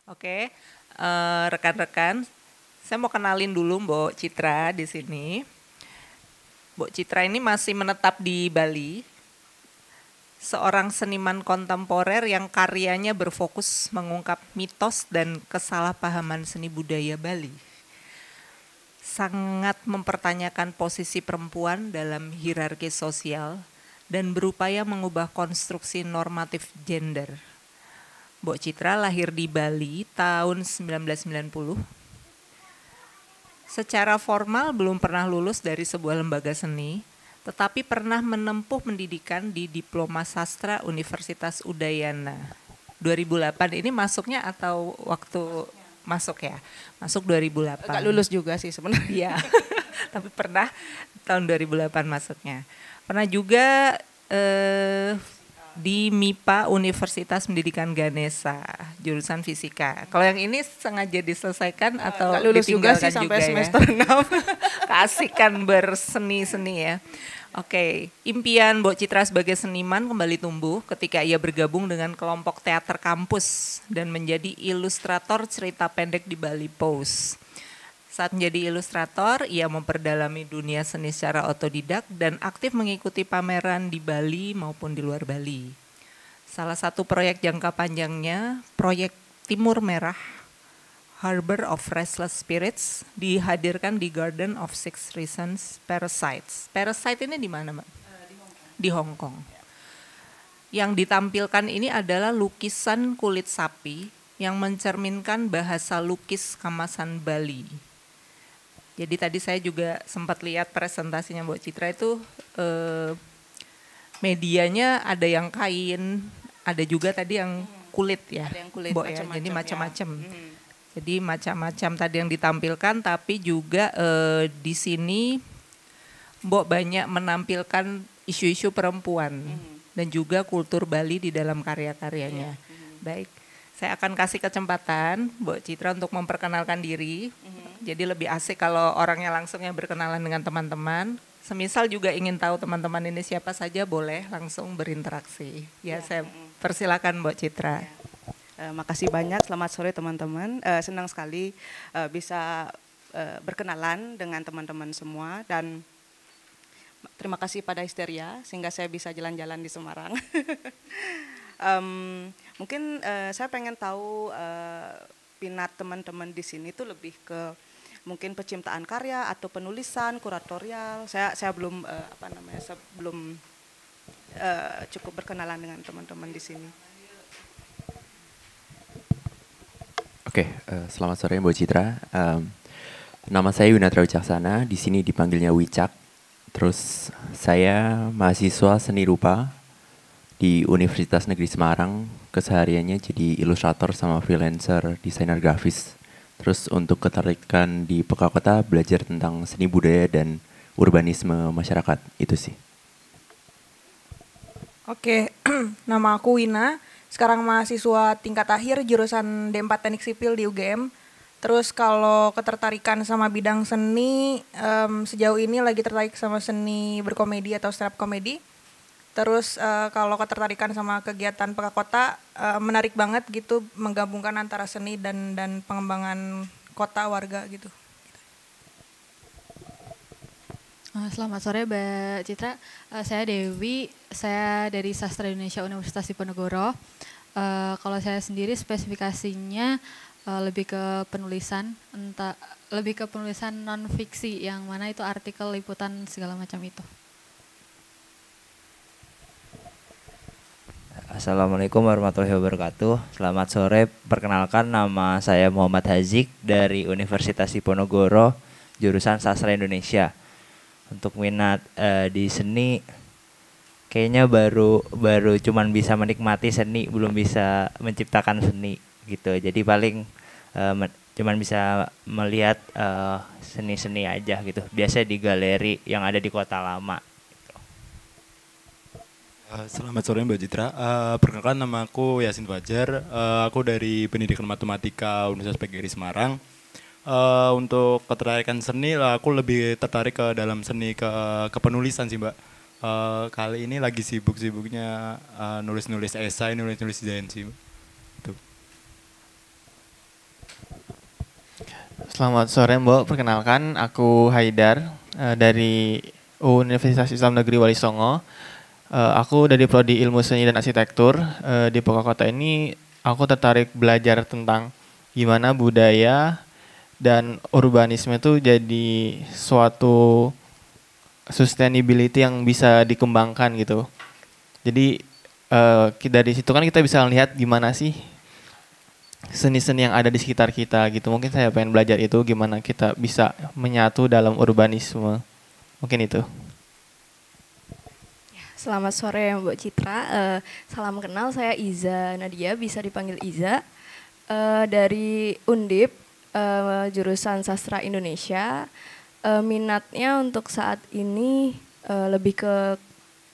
Oke, rekan-rekan, saya mau kenalin dulu Mbok Citra di sini. Mbok Citra ini masih menetap di Bali, seorang seniman kontemporer yang karyanya berfokus mengungkap mitos dan kesalahpahaman seni budaya Bali. Sangat mempertanyakan posisi perempuan dalam hierarki sosial dan berupaya mengubah konstruksi normatif gender. Mbok Citra lahir di Bali tahun 1990. Secara formal belum pernah lulus dari sebuah lembaga seni, tetapi pernah menempuh pendidikan di Diploma Sastra Universitas Udayana. 2008 ini masuknya atau waktu masuk ya? Masuk 2008. Agak lulus juga sih sebenarnya. Iya, tapi pernah tahun 2008 masuknya. Pernah juga di MIPA Universitas Pendidikan Ganesha, jurusan fisika. Kalau yang ini sengaja diselesaikan atau Agak lulus juga sih ditinggalkan sampai juga semester ya? 6. Keasikan berseni-seni ya. Oke, impian Mbok Citra sebagai seniman kembali tumbuh ketika ia bergabung dengan kelompok teater kampus dan menjadi ilustrator cerita pendek di Bali Post. Saat menjadi ilustrator, ia memperdalami dunia seni secara otodidak dan aktif mengikuti pameran di Bali maupun di luar Bali. Salah satu proyek jangka panjangnya, proyek Timur Merah, Harbor of Restless Spirits, dihadirkan di Garden of Six Reasons, Parasites. Parasite ini di mana, Mbak? Di Hong Kong. Yang ditampilkan ini adalah lukisan kulit sapi yang mencerminkan bahasa lukis kemasan Bali. Jadi tadi saya juga sempat lihat presentasinya Mbok Citra itu medianya ada yang kain, ada juga tadi yang kulit ya. Ada yang kulit, Mbok ya. Jadi macam-macam. Jadi macam-macam tadi yang ditampilkan, tapi juga di sini Mbok banyak menampilkan isu-isu perempuan dan juga kultur Bali di dalam karya-karyanya. Baik. Saya akan kasih kesempatan Mbok Citra untuk memperkenalkan diri. Jadi lebih asik kalau orangnya langsung yang berkenalan dengan teman-teman. Semisal juga ingin tahu teman-teman ini siapa saja, boleh langsung berinteraksi. Ya, saya persilakan Mbok Citra. Makasih banyak, selamat sore teman-teman. Senang sekali bisa berkenalan dengan teman-teman semua dan terima kasih pada Histeria sehingga saya bisa jalan-jalan di Semarang. Mungkin saya pengen tahu minat teman-teman di sini tuh lebih ke mungkin penciptaan karya atau penulisan, kuratorial. Saya belum belum cukup berkenalan dengan teman-teman di sini. Oke, selamat sore Mbak Citra. Nama saya Yunatra Wicaksana, di sini dipanggilnya Wicak. Terus saya mahasiswa seni rupa di Universitas Negeri Semarang, kesehariannya jadi ilustrator sama freelancer, desainer grafis. Terus untuk ketertarikan di Pekakota belajar tentang seni budaya dan urbanisme masyarakat, itu sih. Oke, nama aku Wina, sekarang mahasiswa tingkat akhir jurusan D4 Teknik Sipil di UGM. Terus kalau ketertarikan sama bidang seni, sejauh ini lagi tertarik sama seni berkomedi atau stand up comedy. Terus kalau ketertarikan sama kegiatan Pekakota, menarik banget gitu menggabungkan antara seni dan pengembangan kota warga gitu. Selamat sore Mbak Citra, saya Dewi, saya dari Sastra Indonesia Universitas Diponegoro. Kalau saya sendiri spesifikasinya lebih ke penulisan, lebih ke penulisan non fiksi yang mana itu artikel, liputan segala macam itu. Assalamualaikum warahmatullahi wabarakatuh. Selamat sore, perkenalkan nama saya Muhammad Hazik dari Universitas Diponegoro, jurusan Sastra Indonesia. Untuk minat di seni, kayaknya baru cuman bisa menikmati seni, belum bisa menciptakan seni gitu. Jadi paling cuman bisa melihat seni-seni aja gitu. Biasanya di galeri yang ada di Kota Lama. Selamat sore Mbak Citra, perkenalkan nama aku Yasin Fajar, aku dari Pendidikan Matematika Universitas PGRI Semarang. Untuk ketertarikan seni, aku lebih tertarik ke dalam seni ke penulisan sih Mbak. Kali ini lagi sibuk-sibuknya nulis-nulis esai, nulis-nulis desain sih. Tuh. Selamat sore Mbok, perkenalkan aku Haidar dari Universitas Islam Negeri Wali Songo. Aku dari Prodi Ilmu Seni dan Arsitektur. Di Purwakarta ini aku tertarik belajar tentang gimana budaya dan urbanisme itu jadi suatu sustainability yang bisa dikembangkan gitu. Jadi dari situ kan kita bisa melihat gimana sih seni-seni yang ada di sekitar kita gitu. Mungkin saya pengen belajar itu gimana kita bisa menyatu dalam urbanisme. Mungkin itu. Selamat sore Mbak Citra. Salam kenal, saya Iza Nadia, bisa dipanggil Iza. Dari Undip, jurusan Sastra Indonesia. Minatnya untuk saat ini lebih ke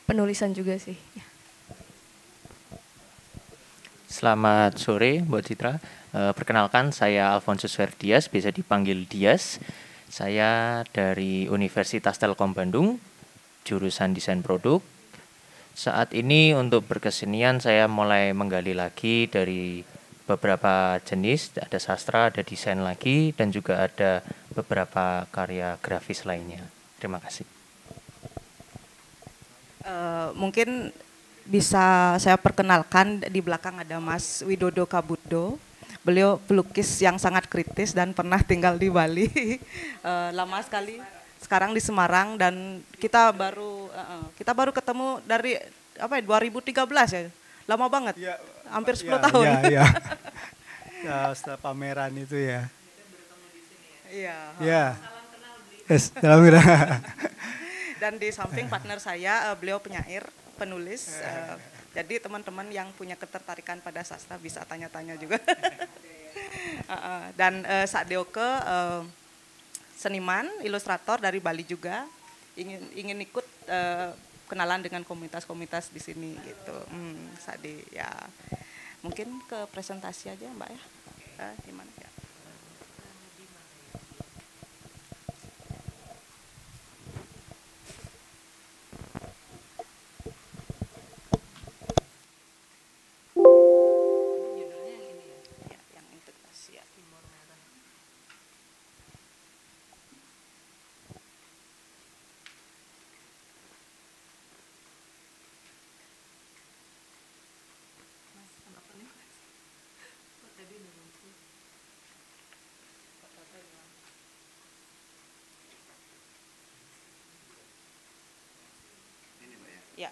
penulisan juga sih. Selamat sore Mbak Citra. Perkenalkan saya Alfonsus Ferdias, bisa dipanggil Dias. Saya dari Universitas Telkom Bandung, jurusan Desain Produk. Saat ini untuk berkesenian saya mulai menggali lagi dari beberapa jenis, ada sastra, ada desain lagi, dan juga ada beberapa karya grafis lainnya. Terima kasih. Mungkin bisa saya perkenalkan, di belakang ada Mas Widodo Kabuddo. Beliau pelukis yang sangat kritis dan pernah tinggal di Bali lama sekali. Sekarang di Semarang, dan kita baru ketemu dari 2013 ya. Lama banget. Ya, hampir 10 tahun. Iya. Ya, setelah pameran itu ya. Iya. Ya. Salam kenal. Dan di samping partner saya, beliau penyair, penulis. Jadi teman-teman yang punya ketertarikan pada sastra bisa tanya-tanya juga. Dan Sakdeoke seniman, ilustrator dari Bali juga, ingin ikut kenalan dengan komunitas-komunitas di sini gitu. Sade ya. Mungkin ke presentasi aja Mbak ya. Gimana ya? Ya.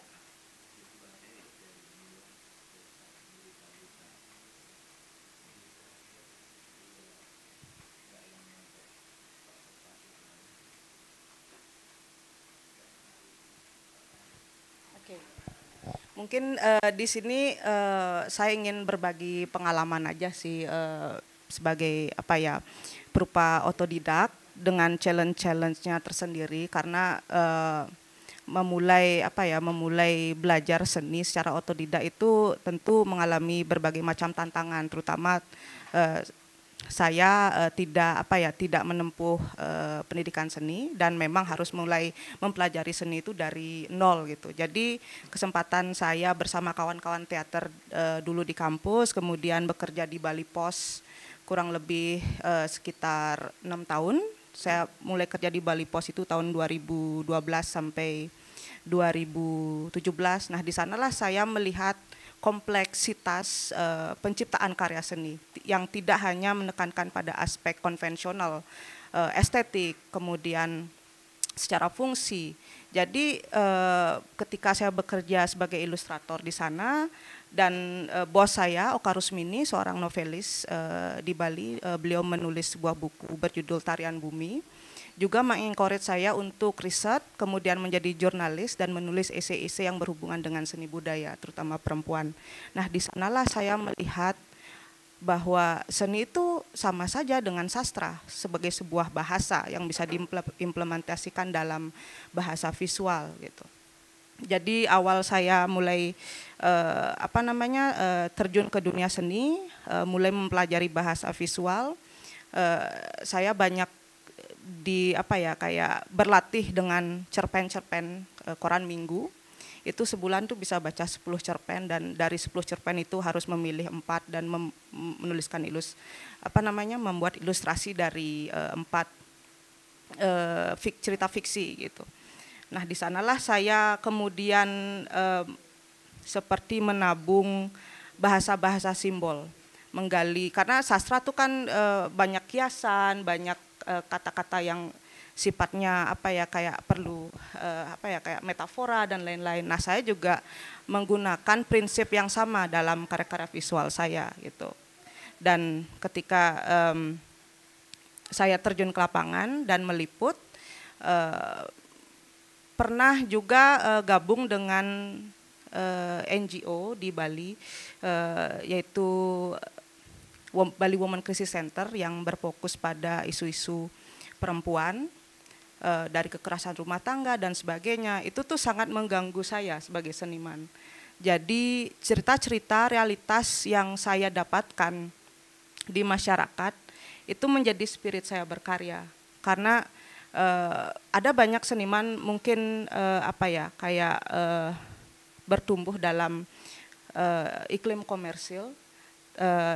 Oke. Mungkin di sini saya ingin berbagi pengalaman aja sih sebagai berupa otodidak dengan challenge-nya tersendiri, karena memulai belajar seni secara otodidak itu tentu mengalami berbagai macam tantangan, terutama saya tidak menempuh pendidikan seni dan memang harus mulai mempelajari seni itu dari nol gitu. Jadi kesempatan saya bersama kawan-kawan teater dulu di kampus, kemudian bekerja di Bali Pos kurang lebih sekitar 6 tahun. Saya mulai kerja di Bali Pos itu tahun 2012 sampai 2017. Nah, di sanalah saya melihat kompleksitas penciptaan karya seni yang tidak hanya menekankan pada aspek konvensional, estetik, kemudian secara fungsi. Jadi ketika saya bekerja sebagai ilustrator di sana, dan bos saya Oka Rusmini, seorang novelis di Bali, beliau menulis sebuah buku berjudul Tarian Bumi, juga mengencourage saya untuk riset, kemudian menjadi jurnalis dan menulis esai-esai yang berhubungan dengan seni budaya, terutama perempuan. Nah, di sanalah saya melihat bahwa seni itu sama saja dengan sastra sebagai sebuah bahasa yang bisa diimplementasikan dalam bahasa visual gitu. Jadi awal saya mulai terjun ke dunia seni, mulai mempelajari bahasa visual, saya banyak berlatih dengan cerpen-cerpen koran minggu itu sebulan tuh bisa baca 10 cerpen, dan dari 10 cerpen itu harus memilih 4 dan menuliskan membuat ilustrasi dari 4 cerita fiksi gitu. Nah, di sanalah saya kemudian seperti menabung bahasa-bahasa simbol, menggali, karena sastra tuh kan banyak kiasan, banyak kata-kata yang sifatnya kayak perlu kayak metafora dan lain-lain. Nah, saya juga menggunakan prinsip yang sama dalam karya-karya visual saya gitu. Dan ketika saya terjun ke lapangan dan meliput, pernah juga gabung dengan NGO di Bali, yaitu Bali Women Crisis Center, yang berfokus pada isu-isu perempuan, dari kekerasan rumah tangga dan sebagainya. Itu tuh sangat mengganggu saya sebagai seniman. Jadi cerita-cerita realitas yang saya dapatkan di masyarakat itu menjadi spirit saya berkarya. Karena ada banyak seniman mungkin bertumbuh dalam iklim komersil,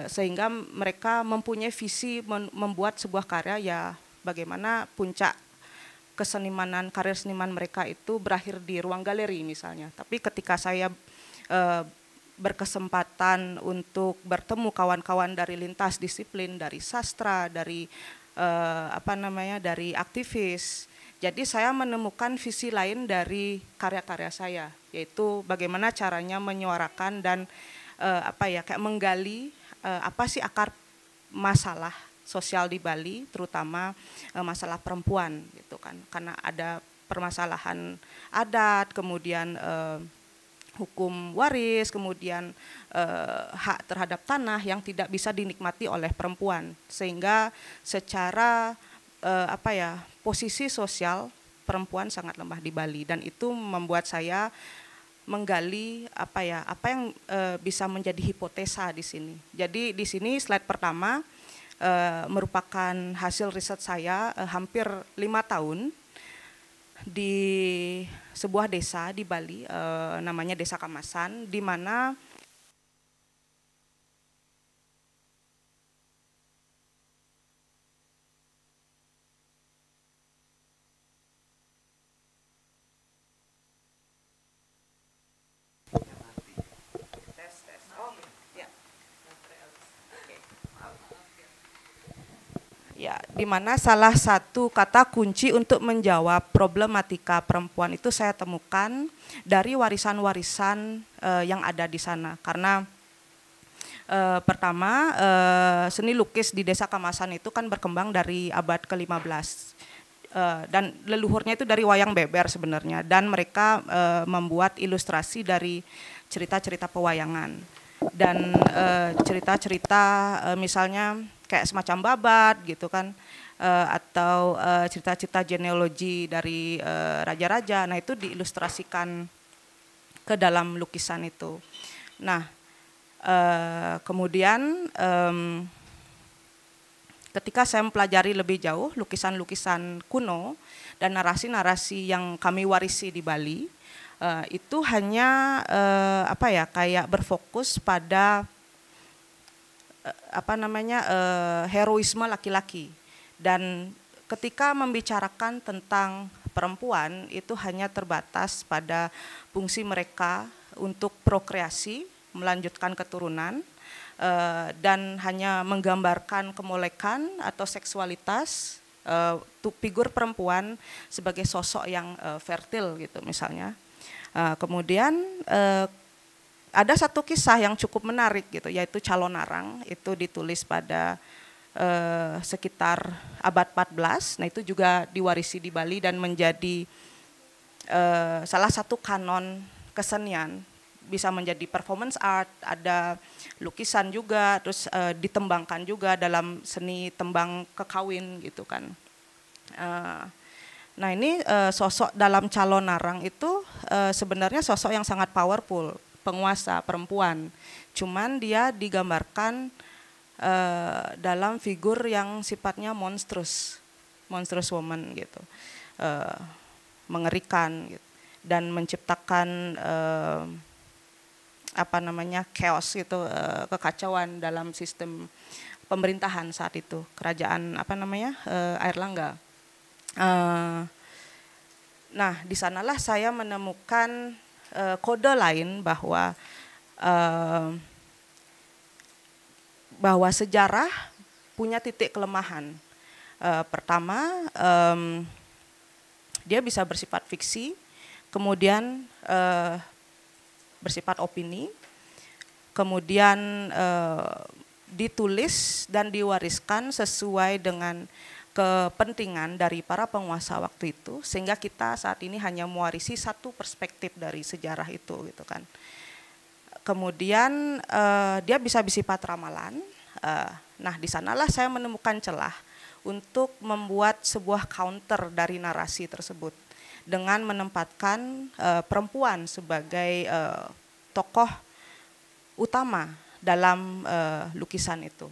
sehingga mereka mempunyai visi membuat sebuah karya, ya bagaimana puncak kesenimanan, karir seniman mereka itu berakhir di ruang galeri misalnya. Tapi ketika saya berkesempatan untuk bertemu kawan-kawan dari lintas disiplin, dari sastra, dari dari aktivis, jadi saya menemukan visi lain dari karya-karya saya, yaitu bagaimana caranya menyuarakan dan kayak menggali apa sih akar masalah sosial di Bali, terutama masalah perempuan gitu kan, karena ada permasalahan adat, kemudian hukum waris, kemudian hak terhadap tanah yang tidak bisa dinikmati oleh perempuan, sehingga secara posisi sosial perempuan sangat lemah di Bali, dan itu membuat saya menggali apa yang bisa menjadi hipotesa di sini. Jadi di sini slide pertama merupakan hasil riset saya hampir 5 tahun di sebuah desa di Bali, namanya Desa Kamasan, di mana di mana salah satu kata kunci untuk menjawab problematika perempuan itu saya temukan dari warisan-warisan yang ada di sana. Karena pertama seni lukis di Desa Kamasan itu kan berkembang dari abad ke-15 dan leluhurnya itu dari wayang beber sebenarnya, dan mereka membuat ilustrasi dari cerita-cerita pewayangan dan cerita-cerita misalnya kayak semacam babat gitu kan, atau cerita-cerita genealogi dari raja-raja. Nah, itu diilustrasikan ke dalam lukisan itu. Nah, kemudian ketika saya mempelajari lebih jauh lukisan-lukisan kuno dan narasi-narasi yang kami warisi di Bali, itu hanya kayak berfokus pada heroisme laki-laki, dan ketika membicarakan tentang perempuan itu hanya terbatas pada fungsi mereka untuk prokreasi, melanjutkan keturunan, dan hanya menggambarkan kemolekan atau seksualitas figur perempuan sebagai sosok yang fertil gitu misalnya. Kemudian ada satu kisah yang cukup menarik gitu, yaitu Calon Narang, itu ditulis pada sekitar abad 14. Nah, itu juga diwarisi di Bali dan menjadi salah satu kanon kesenian, bisa menjadi performance art, ada lukisan juga, terus ditembangkan juga dalam seni tembang kekawin gitu kan. Nah, ini sosok dalam Calon Narang itu sebenarnya sosok yang sangat powerful, penguasa perempuan, cuman dia digambarkan dalam figur yang sifatnya monstrous woman gitu, mengerikan gitu. dan menciptakan chaos gitu, kekacauan dalam sistem pemerintahan saat itu, kerajaan Airlangga. Nah, di sanalah saya menemukan kode lain bahwa sejarah punya titik kelemahan. Pertama, dia bisa bersifat fiksi, kemudian bersifat opini, kemudian ditulis dan diwariskan sesuai dengan kepentingan dari para penguasa waktu itu, sehingga kita saat ini hanya mewarisi satu perspektif dari sejarah itu gitu kan. Kemudian dia bisa bersifat ramalan. Nah, di sanalah saya menemukan celah untuk membuat sebuah counter dari narasi tersebut dengan menempatkan perempuan sebagai tokoh utama dalam lukisan itu.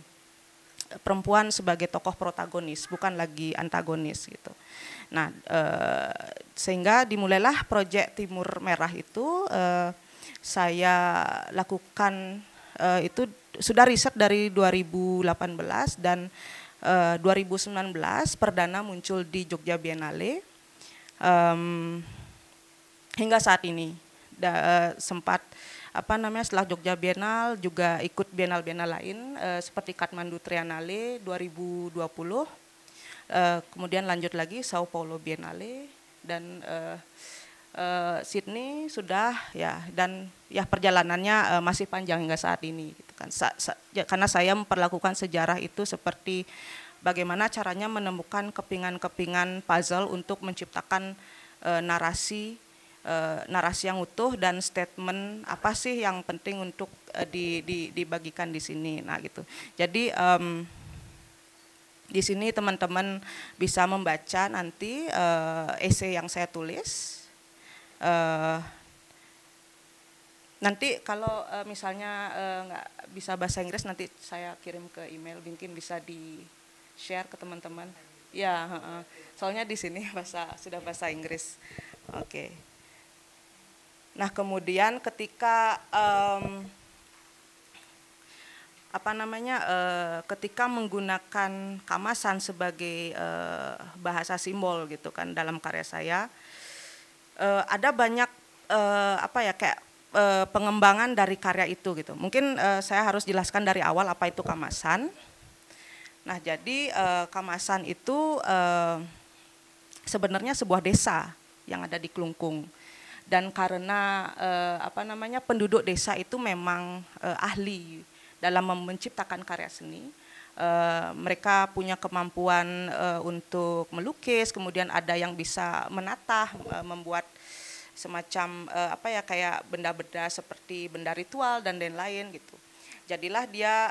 Perempuan sebagai tokoh protagonis, bukan lagi antagonis gitu. Nah, sehingga dimulailah proyek Timur Merah itu. Saya lakukan itu sudah riset dari 2018 dan 2019 perdana muncul di Jogja Biennale. Hingga saat ini sempat setelah Jogja Biennale juga ikut biennale-biennale lain seperti Kathmandu Triennale 2020, kemudian lanjut lagi Sao Paulo Biennale dan Sydney sudah ya, dan ya perjalanannya masih panjang hingga saat ini gitu kan. Karena saya memperlakukan sejarah itu seperti bagaimana caranya menemukan kepingan-kepingan puzzle untuk menciptakan narasi yang utuh dan statement apa sih yang penting untuk dibagikan di sini. Nah gitu. Jadi di sini teman-teman bisa membaca nanti esai yang saya tulis. Nanti kalau misalnya nggak bisa bahasa Inggris, nanti saya kirim ke email, mungkin bisa di share ke teman-teman. Ya, soalnya di sini sudah bahasa Inggris. Oke. Nah, kemudian ketika ketika menggunakan kamasan sebagai bahasa simbol gitu kan dalam karya saya, ada banyak pengembangan dari karya itu gitu. Mungkin saya harus jelaskan dari awal apa itu kamasan. Nah, jadi kamasan itu sebenarnya sebuah desa yang ada di Klungkung. Dan karena penduduk desa itu memang ahli dalam menciptakan karya seni, mereka punya kemampuan untuk melukis, kemudian ada yang bisa menatah, membuat semacam kayak benda-benda seperti benda ritual dan lain-lain gitu. Jadilah dia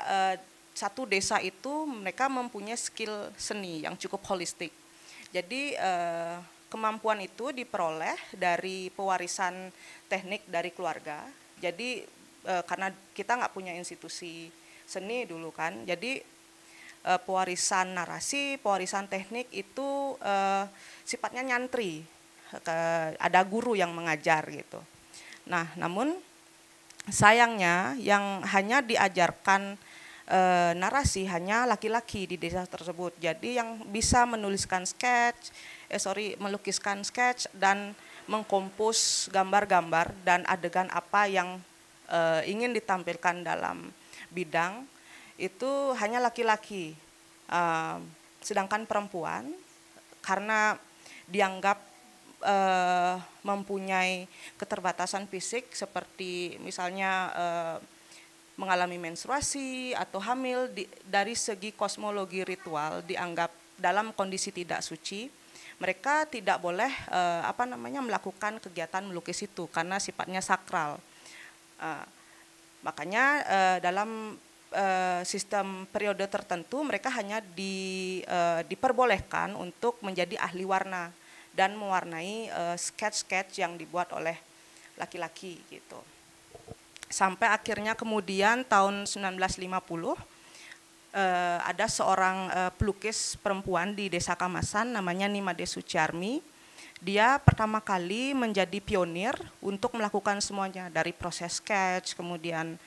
satu desa itu mereka mempunyai skill seni yang cukup holistik. Jadi kemampuan itu diperoleh dari pewarisan teknik dari keluarga. Jadi karena kita nggak punya institusi seni dulu kan, jadi pewarisan narasi, pewarisan teknik itu sifatnya nyantri, ada guru yang mengajar gitu. Nah, namun sayangnya yang hanya diajarkan narasi hanya laki-laki di desa tersebut. Jadi yang bisa melukiskan sketch dan mengkompos gambar-gambar dan adegan apa yang ingin ditampilkan dalam bidang itu hanya laki-laki. Sedangkan perempuan karena dianggap mempunyai keterbatasan fisik seperti misalnya mengalami menstruasi atau hamil, dari segi kosmologi ritual dianggap dalam kondisi tidak suci, mereka tidak boleh melakukan kegiatan melukis itu karena sifatnya sakral. Makanya dalam sistem periode tertentu mereka hanya diperbolehkan untuk menjadi ahli warna dan mewarnai sketch-sketch yang dibuat oleh laki-laki gitu. Sampai akhirnya kemudian tahun 1950 ada seorang pelukis perempuan di Desa Kamasan namanya Nimade Suciarmi. dia pertama kali menjadi pionir untuk melakukan semuanya dari proses sketch, kemudian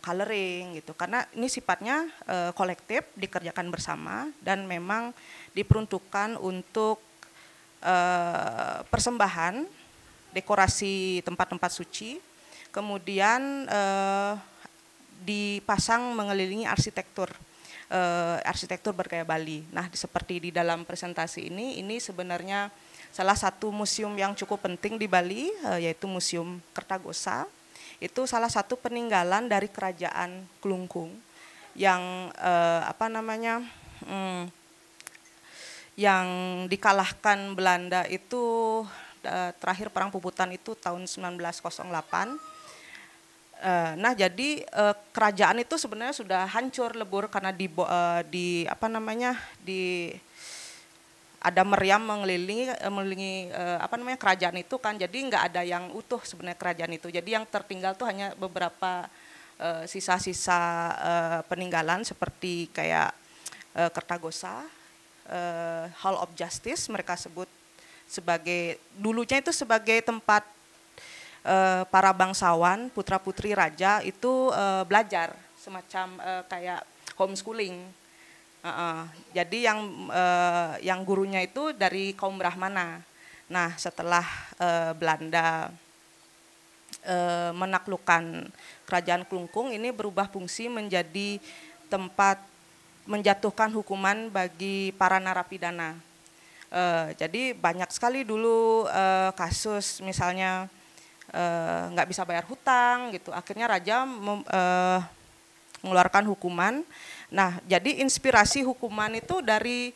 coloring gitu. Karena ini sifatnya kolektif, dikerjakan bersama dan memang diperuntukkan untuk persembahan, dekorasi tempat-tempat suci, kemudian dipasang mengelilingi arsitektur bergaya Bali. Nah, seperti di dalam presentasi ini sebenarnya salah satu museum yang cukup penting di Bali, yaitu Museum Kertagosa. Itu salah satu peninggalan dari kerajaan Klungkung yang yang dikalahkan Belanda itu terakhir perang Puputan itu tahun 1908. Nah, jadi kerajaan itu sebenarnya sudah hancur lebur karena ada meriam mengelilingi kerajaan itu kan. Jadi nggak ada yang utuh sebenarnya kerajaan itu. Jadi yang tertinggal tuh hanya beberapa sisa-sisa peninggalan seperti kayak Kertagosa, Hall of Justice mereka sebut sebagai, dulunya itu sebagai tempat para bangsawan, putra-putri raja itu belajar semacam kayak homeschooling. Jadi yang gurunya itu dari kaum Brahmana. Nah, setelah Belanda menaklukkan kerajaan Klungkung, ini berubah fungsi menjadi tempat menjatuhkan hukuman bagi para narapidana. Jadi banyak sekali dulu kasus misalnya nggak bisa bayar hutang gitu, akhirnya raja mengeluarkan hukuman. Nah, jadi inspirasi hukuman itu dari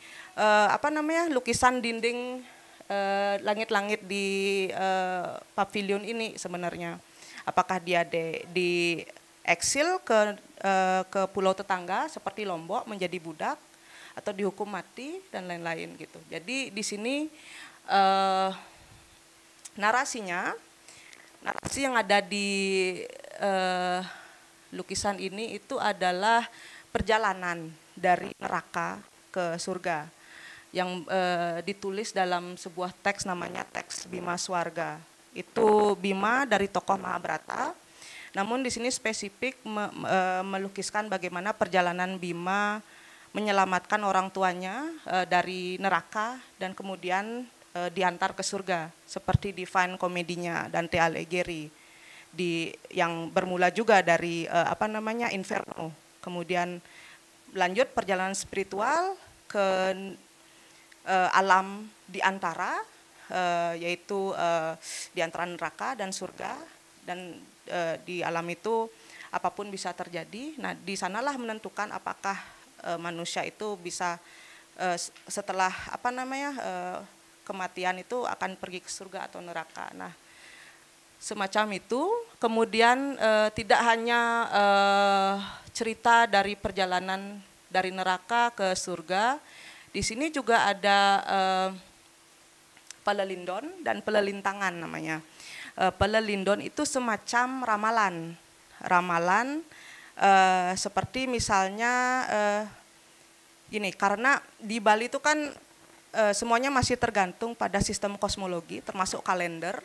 lukisan dinding langit-langit di pavilion ini sebenarnya. Apakah dia di eksil ke pulau tetangga seperti Lombok menjadi budak atau dihukum mati dan lain-lain gitu. Jadi di sini narasi yang ada di lukisan ini itu adalah perjalanan dari neraka ke surga yang ditulis dalam sebuah teks namanya teks Bima Swarga. Itu Bima dari tokoh Mahabharata. Namun di sini spesifik melukiskan bagaimana perjalanan Bima menyelamatkan orang tuanya dari neraka dan kemudian diantar ke surga seperti Divine Comedy-nya Dante Alighieri yang bermula juga dari Inferno, kemudian lanjut perjalanan spiritual ke alam di antara yaitu di antara neraka dan surga, dan di alam itu apapun bisa terjadi. Nah, di sanalah menentukan apakah manusia itu bisa setelah kematian itu akan pergi ke surga atau neraka. Nah, semacam itu. Kemudian tidak hanya cerita dari perjalanan dari neraka ke surga, di sini juga ada pelelindon dan pelelintangan namanya. Pelelindon itu semacam ramalan seperti misalnya gini, karena di Bali itu kan semuanya masih tergantung pada sistem kosmologi termasuk kalender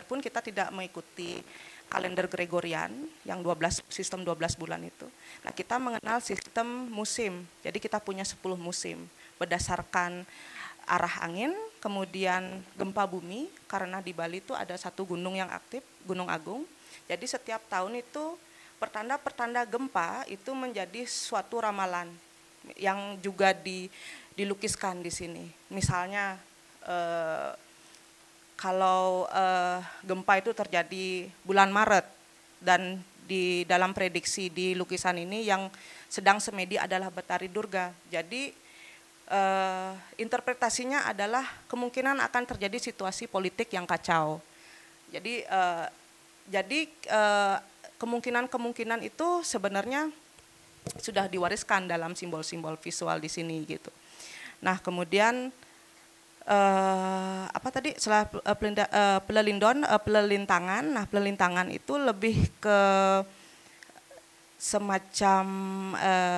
pun kita tidak mengikuti kalender Gregorian yang sistem 12 bulan itu. Nah, kita mengenal sistem musim, jadi kita punya 10 musim berdasarkan arah angin, kemudian gempa bumi, karena di Bali itu ada satu gunung yang aktif, Gunung Agung. Jadi setiap tahun itu pertanda-pertanda gempa itu menjadi suatu ramalan yang juga dilukiskan di sini. Misalnya kalau gempa itu terjadi bulan Maret dan di dalam prediksi di lukisan ini yang sedang semedi adalah Betari Durga. Jadi interpretasinya adalah kemungkinan akan terjadi situasi politik yang kacau. Jadi kemungkinan itu sebenarnya sudah diwariskan dalam simbol-simbol visual di sini gitu. Nah, kemudian setelah pelelintangan. Nah, pelelintangan itu lebih ke semacam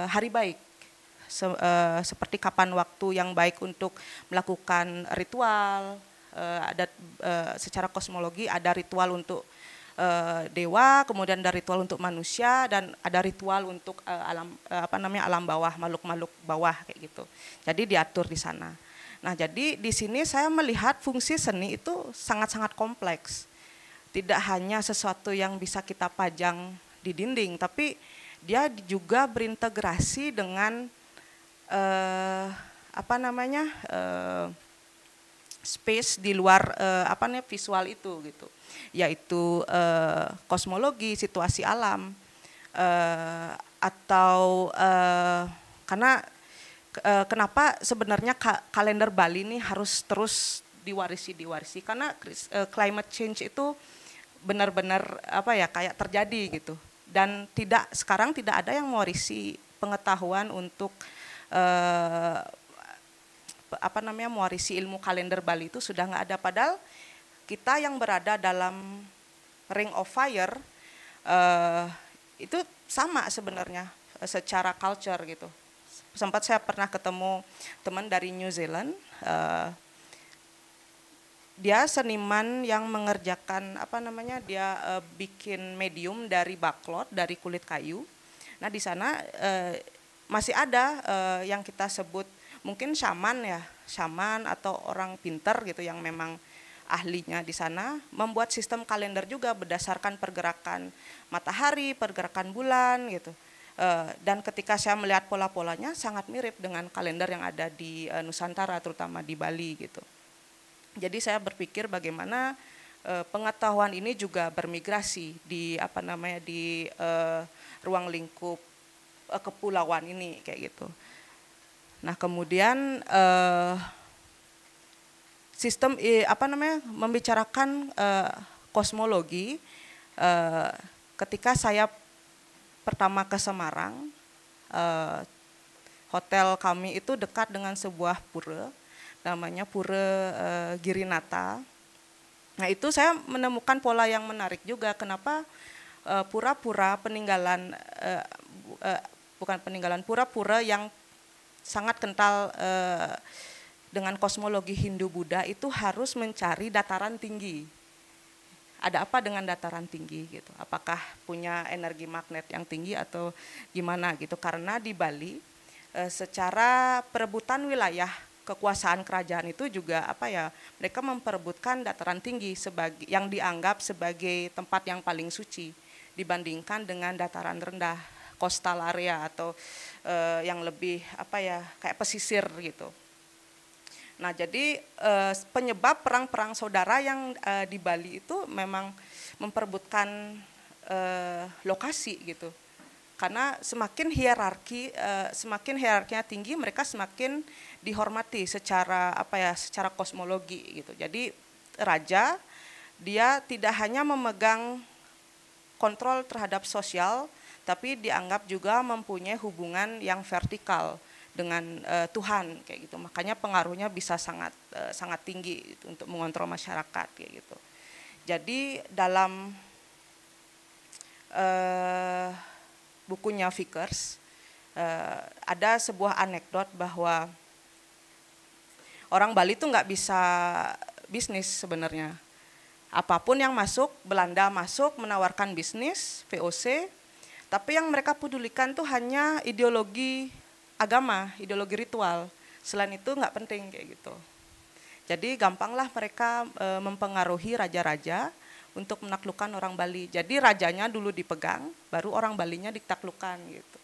hari baik. Seperti kapan waktu yang baik untuk melakukan ritual ada secara kosmologi ada ritual untuk dewa, kemudian ada ritual untuk manusia, dan ada ritual untuk alam bawah, makhluk-makhluk bawah kayak gitu. Jadi diatur di sana. Nah, jadi di sini saya melihat fungsi seni itu sangat-sangat kompleks. Tidak hanya sesuatu yang bisa kita pajang di dinding, tapi dia juga berintegrasi dengan space di luar visual itu gitu, yaitu kosmologi, situasi alam, atau karena kenapa sebenarnya kalender Bali ini harus terus diwarisi karena climate change itu benar-benar kayak terjadi gitu, dan sekarang tidak ada yang mewarisi pengetahuan untuk mewarisi ilmu kalender Bali itu sudah nggak ada, padahal kita yang berada dalam ring of fire itu sama sebenarnya secara culture gitu. Sempat saya pernah ketemu teman dari New Zealand, dia seniman yang mengerjakan dia bikin medium dari baklot, dari kulit kayu. Nah, di sana masih ada yang kita sebut mungkin shaman atau orang pinter gitu yang memang ahlinya di sana, membuat sistem kalender juga berdasarkan pergerakan matahari, pergerakan bulan gitu. Dan ketika saya melihat pola-polanya sangat mirip dengan kalender yang ada di Nusantara, terutama di Bali gitu. Jadi saya berpikir bagaimana pengetahuan ini juga bermigrasi di di ruang lingkup kepulauan ini kayak gitu. Nah, kemudian sistem membicarakan kosmologi, ketika saya pertama ke Semarang, hotel kami itu dekat dengan sebuah pura, namanya Pura Girinata. Nah, itu saya menemukan pola yang menarik juga, kenapa pura-pura peninggalan, pura-pura yang sangat kental dengan kosmologi Hindu-Buddha itu harus mencari dataran tinggi. Ada apa dengan dataran tinggi gitu? Apakah punya energi magnet yang tinggi atau gimana gitu? Karena di Bali secara perebutan wilayah kekuasaan kerajaan itu juga mereka memperebutkan dataran tinggi sebagai yang dianggap sebagai tempat yang paling suci dibandingkan dengan dataran rendah, coastal area atau yang lebih kayak pesisir gitu. Nah, jadi penyebab perang-perang saudara yang di Bali itu memang memperebutkan lokasi gitu. Karena semakin hierarkinya tinggi, mereka semakin dihormati secara secara kosmologi gitu. Jadi raja dia tidak hanya memegang kontrol terhadap sosial, tapi dianggap juga mempunyai hubungan yang vertikal dengan Tuhan kayak gitu. Makanya pengaruhnya bisa sangat tinggi gitu, untuk mengontrol masyarakat kayak gitu. Jadi dalam bukunya Vickers ada sebuah anekdot bahwa orang Bali itu nggak bisa bisnis sebenarnya. Apapun yang masuk, Belanda masuk menawarkan bisnis, VOC, tapi yang mereka pedulikan tuh hanya ideologi agama, ideologi ritual. Selain itu nggak penting kayak gitu. Jadi gampanglah mereka mempengaruhi raja-raja untuk menaklukkan orang Bali. Jadi rajanya dulu dipegang, baru orang Balinya ditaklukkan gitu.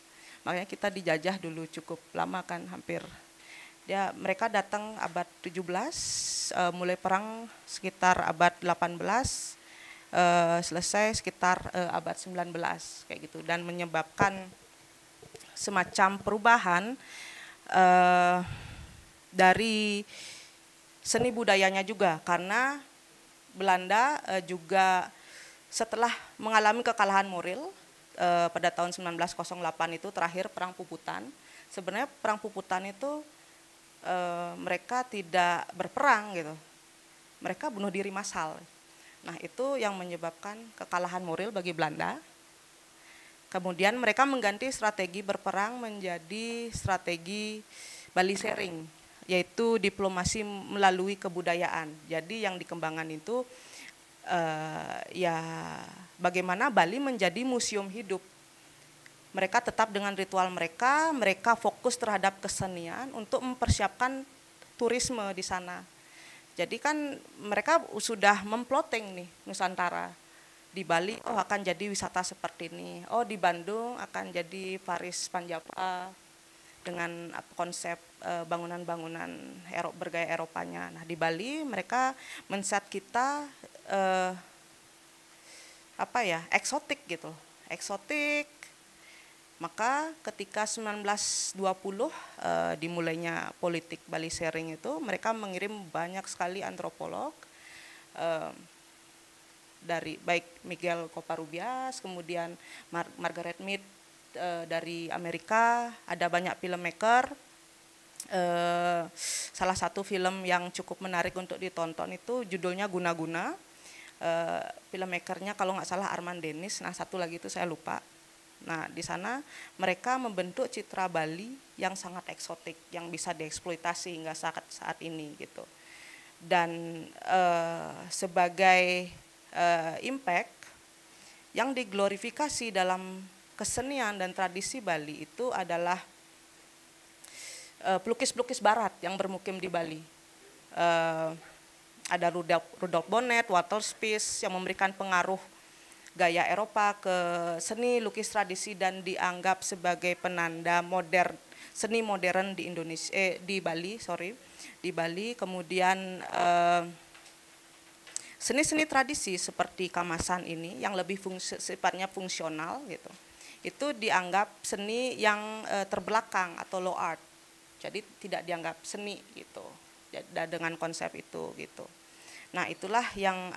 Makanya kita dijajah dulu cukup lama kan, hampir. Mereka datang abad 17, mulai perang sekitar abad 18, selesai sekitar abad 19 kayak gitu, dan menyebabkan semacam perubahan dari seni budayanya juga, karena Belanda juga setelah mengalami kekalahan Moreau pada tahun 1908 itu terakhir perang Puputan. Sebenarnya perang Puputan itu mereka tidak berperang gitu, mereka bunuh diri massal. Nah, itu yang menyebabkan kekalahan Moreau bagi Belanda. Kemudian mereka mengganti strategi berperang menjadi strategi Bali Sharing, yaitu diplomasi melalui kebudayaan. Jadi yang dikembangkan itu ya bagaimana Bali menjadi museum hidup. Mereka tetap dengan ritual mereka, mereka fokus terhadap kesenian untuk mempersiapkan turisme di sana. Jadi kan mereka sudah memploting nih Nusantara. Di Bali, oh akan jadi wisata seperti ini. Oh di Bandung akan jadi Paris Panjapa dengan konsep bangunan-bangunan bergaya Eropanya. Nah di Bali mereka men-set kita eksotik gitu, eksotik. Maka ketika 1920 dimulainya politik Bali Sharing itu, mereka mengirim banyak sekali antropolog dari baik Miguel Covarrubias, kemudian Margaret Mead dari Amerika, ada banyak filmmaker. Salah satu film yang cukup menarik untuk ditonton itu judulnya Guna-Guna. Filmmakernya kalau nggak salah Armand Dennis, nah satu lagi itu saya lupa. Nah di sana mereka membentuk citra Bali yang sangat eksotik, yang bisa dieksploitasi hingga saat ini gitu. Dan sebagai impact yang diglorifikasi dalam kesenian dan tradisi Bali itu adalah pelukis-pelukis barat yang bermukim di Bali. Ada Rudolf Bonnet, Walter Spies yang memberikan pengaruh gaya Eropa ke seni lukis tradisi dan dianggap sebagai penanda seni modern di Bali. Kemudian seni-seni tradisi seperti kamasan ini yang lebih sifatnya fungsional gitu, itu dianggap seni yang terbelakang atau low art, jadi tidak dianggap seni gitu dengan konsep itu gitu. Nah itulah yang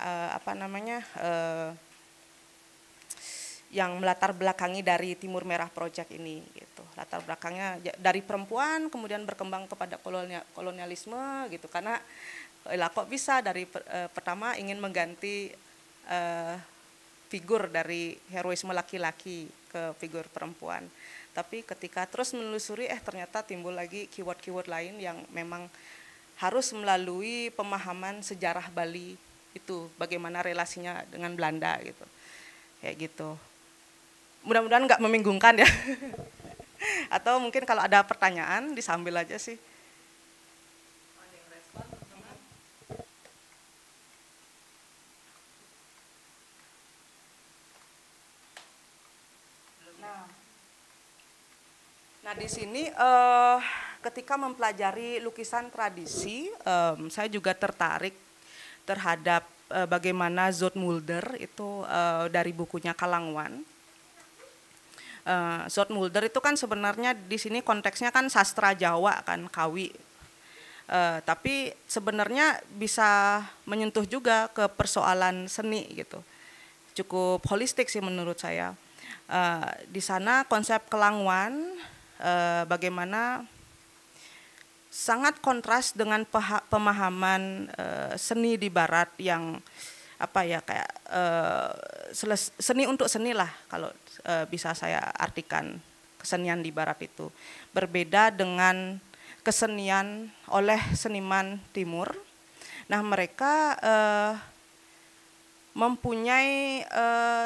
yang melatar belakangi dari Timur Merah Project ini gitu. Latar belakangnya dari perempuan kemudian berkembang kepada kolonialisme gitu, karena kok bisa dari pertama ingin mengganti figur dari heroisme laki-laki ke figur perempuan. Tapi ketika terus menelusuri ternyata timbul lagi keyword-keyword lain yang memang harus melalui pemahaman sejarah Bali itu, bagaimana relasinya dengan Belanda gitu. Kayak gitu. Mudah-mudahan nggak membingungkan ya. Atau mungkin kalau ada pertanyaan disambil aja sih. Nah di sini ketika mempelajari lukisan tradisi, saya juga tertarik terhadap bagaimana Zoetmulder itu dari bukunya Kalangwan. Zoetmulder itu kan sebenarnya di sini konteksnya kan sastra Jawa kan, kawi. Tapi sebenarnya bisa menyentuh juga ke persoalan seni gitu. Cukup holistik sih menurut saya. Di sana konsep Kalangwan bagaimana sangat kontras dengan pemahaman seni di Barat yang seni untuk seni lah kalau bisa saya artikan kesenian di Barat itu. Berbeda dengan kesenian oleh seniman Timur. Nah mereka mempunyai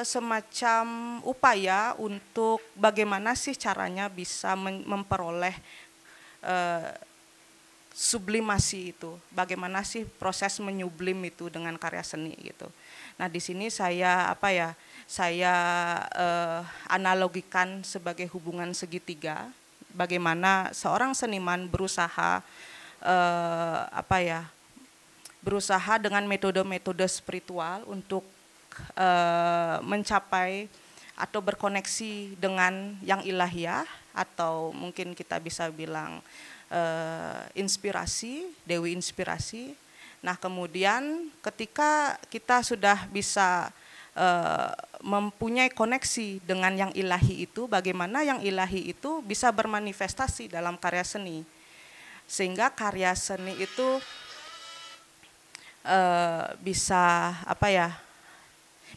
semacam upaya untuk bagaimana sih caranya bisa memperoleh sublimasi itu, bagaimana sih proses menyublim itu dengan karya seni gitu. Nah di sini saya analogikan sebagai hubungan segitiga, bagaimana seorang seniman berusaha berusaha dengan metode-metode spiritual untuk mencapai atau berkoneksi dengan yang ilahiyah, atau mungkin kita bisa bilang inspirasi, dewi inspirasi. Nah kemudian ketika kita sudah bisa mempunyai koneksi dengan yang ilahi itu, bagaimana yang ilahi itu bisa bermanifestasi dalam karya seni, sehingga karya seni itu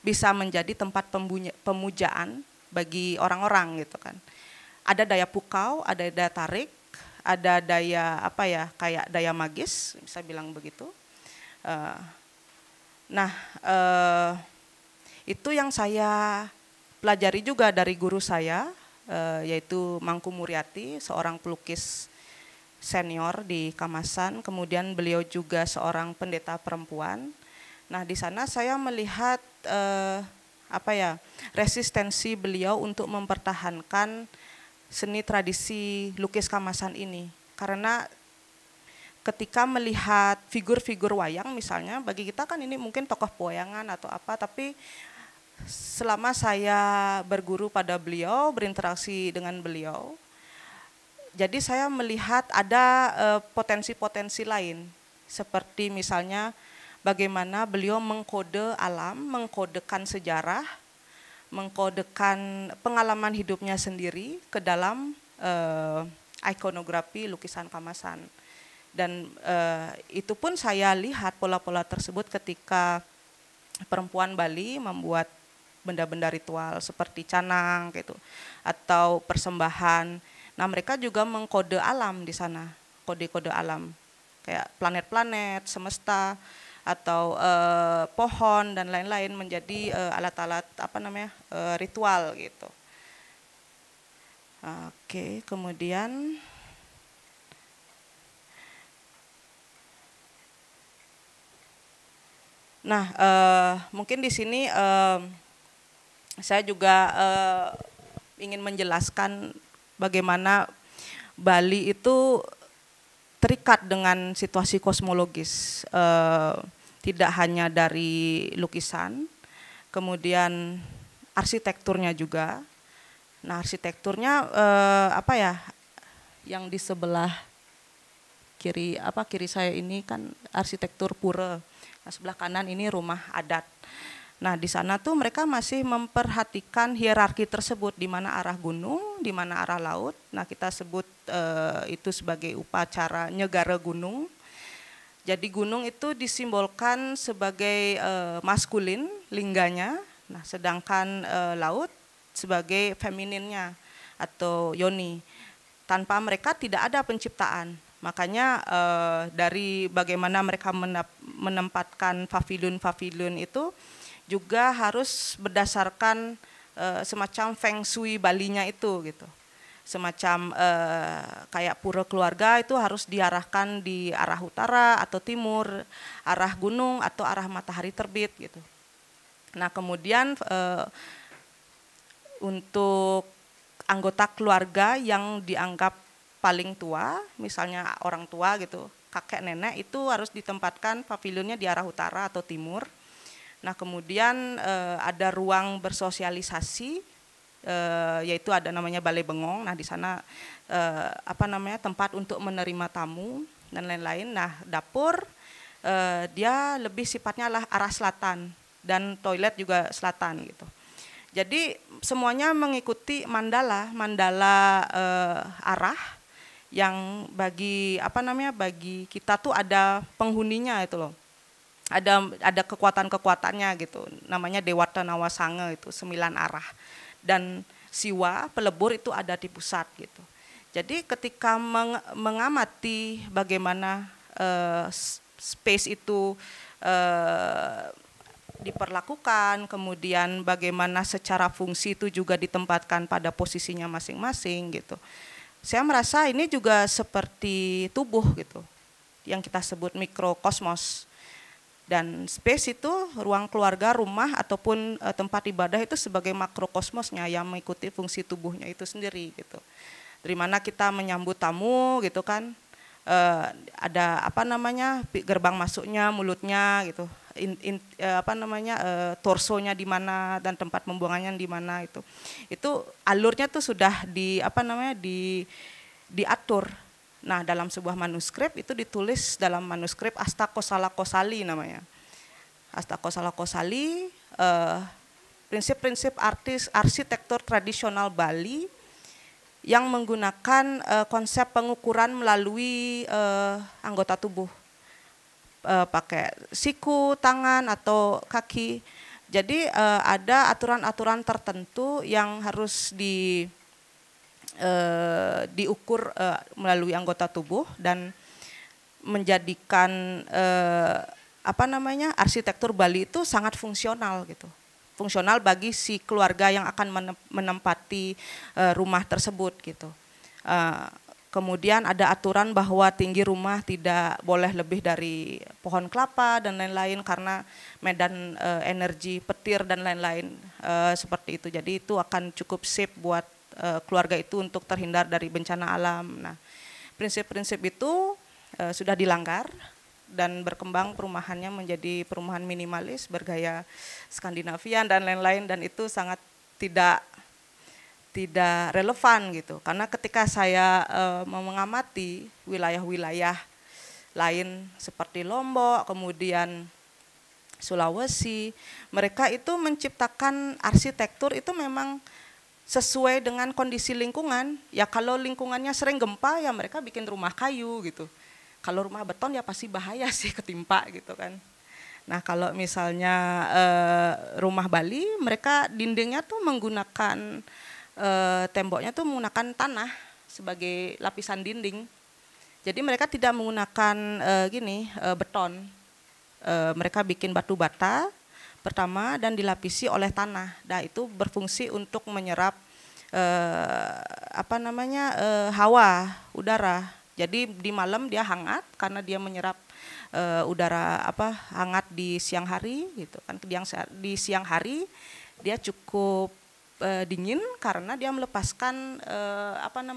bisa menjadi tempat pemujaan bagi orang-orang gitu kan. Ada daya pukau, ada daya tarik ada daya apa ya, kayak daya magis, bisa bilang begitu. Nah, itu yang saya pelajari juga dari guru saya, yaitu Mangku Muryati, seorang pelukis senior di Kamasan. Kemudian beliau juga seorang pendeta perempuan. Nah, di sana saya melihat resistensi beliau untuk mempertahankan seni tradisi lukis Kamasan ini. Karena ketika melihat figur-figur wayang misalnya, bagi kita kan ini mungkin tokoh pewayangan atau apa, tapi selama saya berguru pada beliau, berinteraksi dengan beliau, jadi saya melihat ada potensi-potensi lain, seperti misalnya bagaimana beliau mengkode alam, mengkodekan sejarah, mengkodekan pengalaman hidupnya sendiri ke dalam ikonografi lukisan Kamasan. Dan itu pun saya lihat pola-pola tersebut ketika perempuan Bali membuat benda-benda ritual seperti canang gitu, atau persembahan. Nah, mereka juga mengkode alam di sana, kode-kode alam kayak planet-planet, semesta, atau pohon dan lain-lain menjadi alat-alat ritual gitu. Oke, kemudian mungkin di sini saya juga ingin menjelaskan bagaimana Bali itu terikat dengan situasi kosmologis, tidak hanya dari lukisan, kemudian arsitekturnya juga. Nah, arsitekturnya yang di sebelah kiri saya ini kan arsitektur pura. Nah, sebelah kanan ini rumah adat. Nah, di sana tuh mereka masih memperhatikan hierarki tersebut, di mana arah gunung, di mana arah laut. Nah, kita sebut itu sebagai upacara nyegara gunung. Jadi gunung itu disimbolkan sebagai maskulin, lingganya. Nah, sedangkan laut sebagai femininnya atau yoni. Tanpa mereka tidak ada penciptaan. Makanya dari bagaimana mereka menempatkan pavilion-pavilion itu juga harus berdasarkan semacam feng shui Balinya itu gitu. Semacam kayak pura keluarga itu harus diarahkan di arah utara atau timur, arah gunung atau arah matahari terbit gitu. Nah, kemudian untuk anggota keluarga yang dianggap paling tua, misalnya orang tua gitu, kakek nenek, itu harus ditempatkan pavilionnya di arah utara atau timur. Nah, kemudian ada ruang bersosialisasi, yaitu ada namanya Balai Bengong. Nah, di sana tempat untuk menerima tamu dan lain-lain. Nah, dapur dia lebih sifatnya arah selatan dan toilet juga selatan gitu. Jadi semuanya mengikuti mandala arah yang bagi kita tuh ada penghuninya itu loh. Ada kekuatan-kekuatannya gitu. Namanya Dewata Nawasanga itu 9 arah. Dan Siwa pelebur itu ada di pusat gitu. Jadi ketika mengamati bagaimana space itu diperlakukan, kemudian bagaimana secara fungsi itu juga ditempatkan pada posisinya masing-masing gitu. Saya merasa ini juga seperti tubuh gitu, yang kita sebut mikrokosmos. Dan space itu ruang keluarga, rumah ataupun tempat ibadah itu sebagai makrokosmosnya yang mengikuti fungsi tubuhnya itu sendiri gitu. Dari mana kita menyambut tamu gitu kan, ada gerbang masuknya, mulutnya gitu, torsonya di mana dan tempat pembuangannya di mana itu alurnya tuh sudah diatur. Nah, dalam sebuah manuskrip itu ditulis dalam manuskrip Astakosala Kosali namanya. Astakosala Kosali, prinsip-prinsip arsitektur tradisional Bali yang menggunakan konsep pengukuran melalui anggota tubuh. Pakai siku, tangan atau kaki. Jadi ada aturan-aturan tertentu yang harus diukur melalui anggota tubuh dan menjadikan arsitektur Bali itu sangat fungsional gitu. Fungsional bagi si keluarga yang akan menempati rumah tersebut gitu. Kemudian ada aturan bahwa tinggi rumah tidak boleh lebih dari pohon kelapa dan lain-lain karena medan energi petir dan lain-lain seperti itu. Jadi itu akan cukup safe buat keluarga itu untuk terhindar dari bencana alam. Nah, prinsip-prinsip itu sudah dilanggar dan berkembang perumahannya menjadi perumahan minimalis bergaya Skandinavian dan lain-lain, dan itu sangat tidak relevan gitu. Karena ketika saya mengamati wilayah-wilayah lain seperti Lombok, kemudian Sulawesi, mereka itu menciptakan arsitektur itu memang sesuai dengan kondisi lingkungan. Ya kalau lingkungannya sering gempa ya mereka bikin rumah kayu gitu. Kalau rumah beton ya pasti bahaya sih ketimpa gitu kan. Nah kalau misalnya rumah Bali, mereka dindingnya tuh menggunakan temboknya tuh menggunakan tanah sebagai lapisan dinding. Jadi mereka tidak menggunakan beton. Mereka bikin batu bata pertama dan dilapisi oleh tanah. Nah itu berfungsi untuk menyerap hawa udara. Jadi di malam dia hangat karena dia menyerap udara hangat di siang hari gitu kan. Di siang hari dia cukup dingin karena dia melepaskan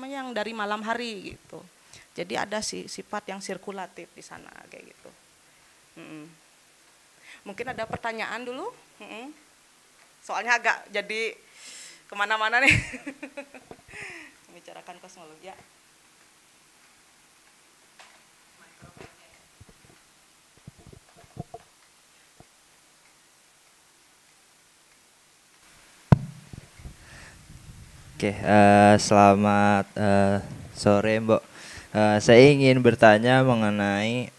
yang dari malam hari gitu. Jadi ada sifat yang sirkulatif di sana kayak gitu. Mungkin ada pertanyaan dulu. Soalnya agak jadi kemana-mana nih. Membicarakan kosmologi ya. Oke, selamat sore Mbok. Saya ingin bertanya mengenai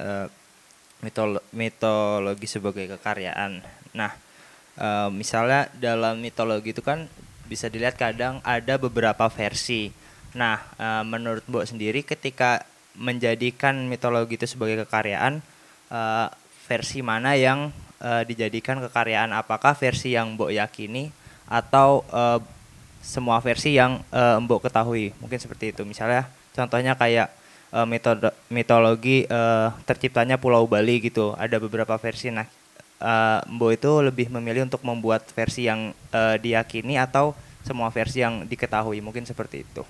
mitologi sebagai kekaryaan. Nah, misalnya dalam mitologi itu kan bisa dilihat kadang ada beberapa versi. Nah, menurut Mbok sendiri ketika menjadikan mitologi itu sebagai kekaryaan, versi mana yang dijadikan kekaryaan? Apakah versi yang Mbok yakini atau semua versi yang Mbok ketahui? Mungkin seperti itu. Misalnya contohnya kayak mitologi terciptanya Pulau Bali gitu. Ada beberapa versi. Nah, Mbok itu lebih memilih untuk membuat versi yang diyakini atau semua versi yang diketahui? Mungkin seperti itu.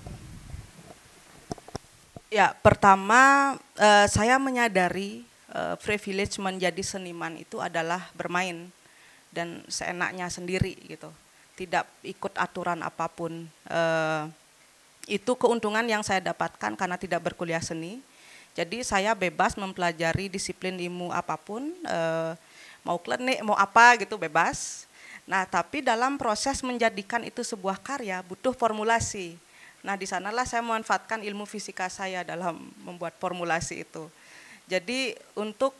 Ya, pertama saya menyadari privilege menjadi seniman itu adalah bermain dan seenaknya sendiri gitu. Tidak ikut aturan apapun. Itu keuntungan yang saya dapatkan karena tidak berkuliah seni. Jadi saya bebas mempelajari disiplin ilmu apapun, mau klinik, mau apa gitu bebas. Nah tapi dalam proses menjadikan itu sebuah karya butuh formulasi. Nah di sanalah saya memanfaatkan ilmu fisika saya dalam membuat formulasi itu. Jadi untuk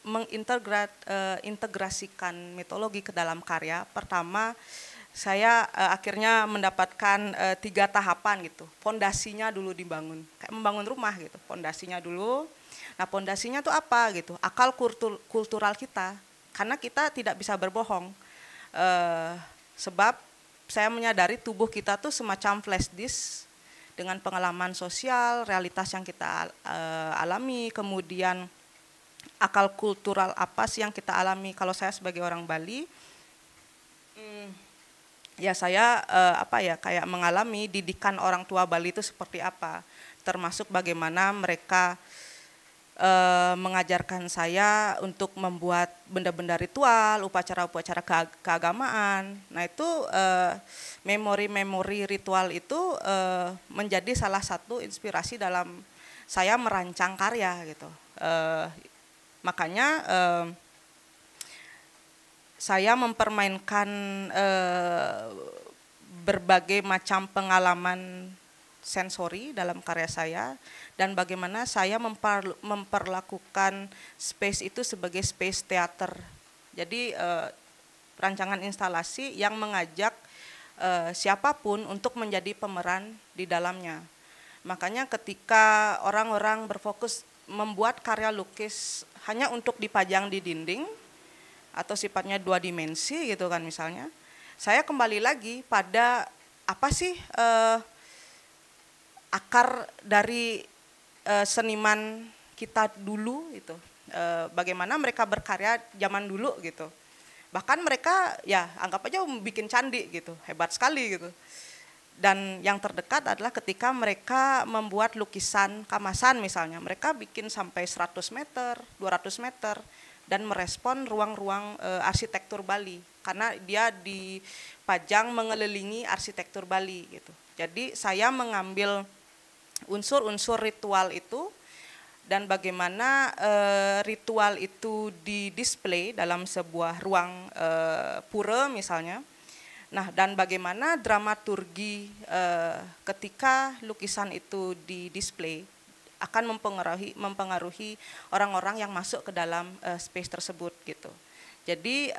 mengintegrasikan mitologi ke dalam karya, pertama saya akhirnya mendapatkan 3 tahapan gitu. Fondasinya dulu dibangun, kayak membangun rumah gitu. Fondasinya dulu. Nah fondasinya itu apa gitu? Akal kultural kita, karena kita tidak bisa berbohong. Sebab saya menyadari tubuh kita tuh semacam flash disk. Dengan pengalaman sosial, realitas yang kita alami, kemudian akal kultural apa sih yang kita alami. Kalau saya sebagai orang Bali, ya saya kayak mengalami didikan orang tua Bali itu seperti apa, termasuk bagaimana mereka mengajarkan saya untuk membuat benda-benda ritual, upacara-upacara keagamaan. Nah itu memori-memori ritual itu menjadi salah satu inspirasi dalam saya merancang karya gitu. Makanya saya mempermainkan berbagai macam pengalaman sensori dalam karya saya dan bagaimana saya memperlakukan space itu sebagai space teater. Jadi rancangan instalasi yang mengajak siapapun untuk menjadi pemeran di dalamnya. Makanya ketika orang-orang berfokus membuat karya lukis hanya untuk dipajang di dinding atau sifatnya 2 dimensi gitu kan misalnya, saya kembali lagi pada apa sih akar dari seniman kita dulu gitu, bagaimana mereka berkarya zaman dulu gitu. Bahkan mereka ya anggap aja bikin candi gitu, hebat sekali gitu. Dan yang terdekat adalah ketika mereka membuat lukisan kamasan misalnya, mereka bikin sampai 100 meter, 200 meter, dan merespon ruang-ruang arsitektur Bali. Karena dia dipajang mengelilingi arsitektur Bali gitu. Jadi saya mengambil unsur-unsur ritual itu, dan bagaimana ritual itu didisplay dalam sebuah ruang pura misalnya. Nah, dan bagaimana dramaturgi ketika lukisan itu didisplay akan mempengaruhi orang-orang yang masuk ke dalam space tersebut gitu. Jadi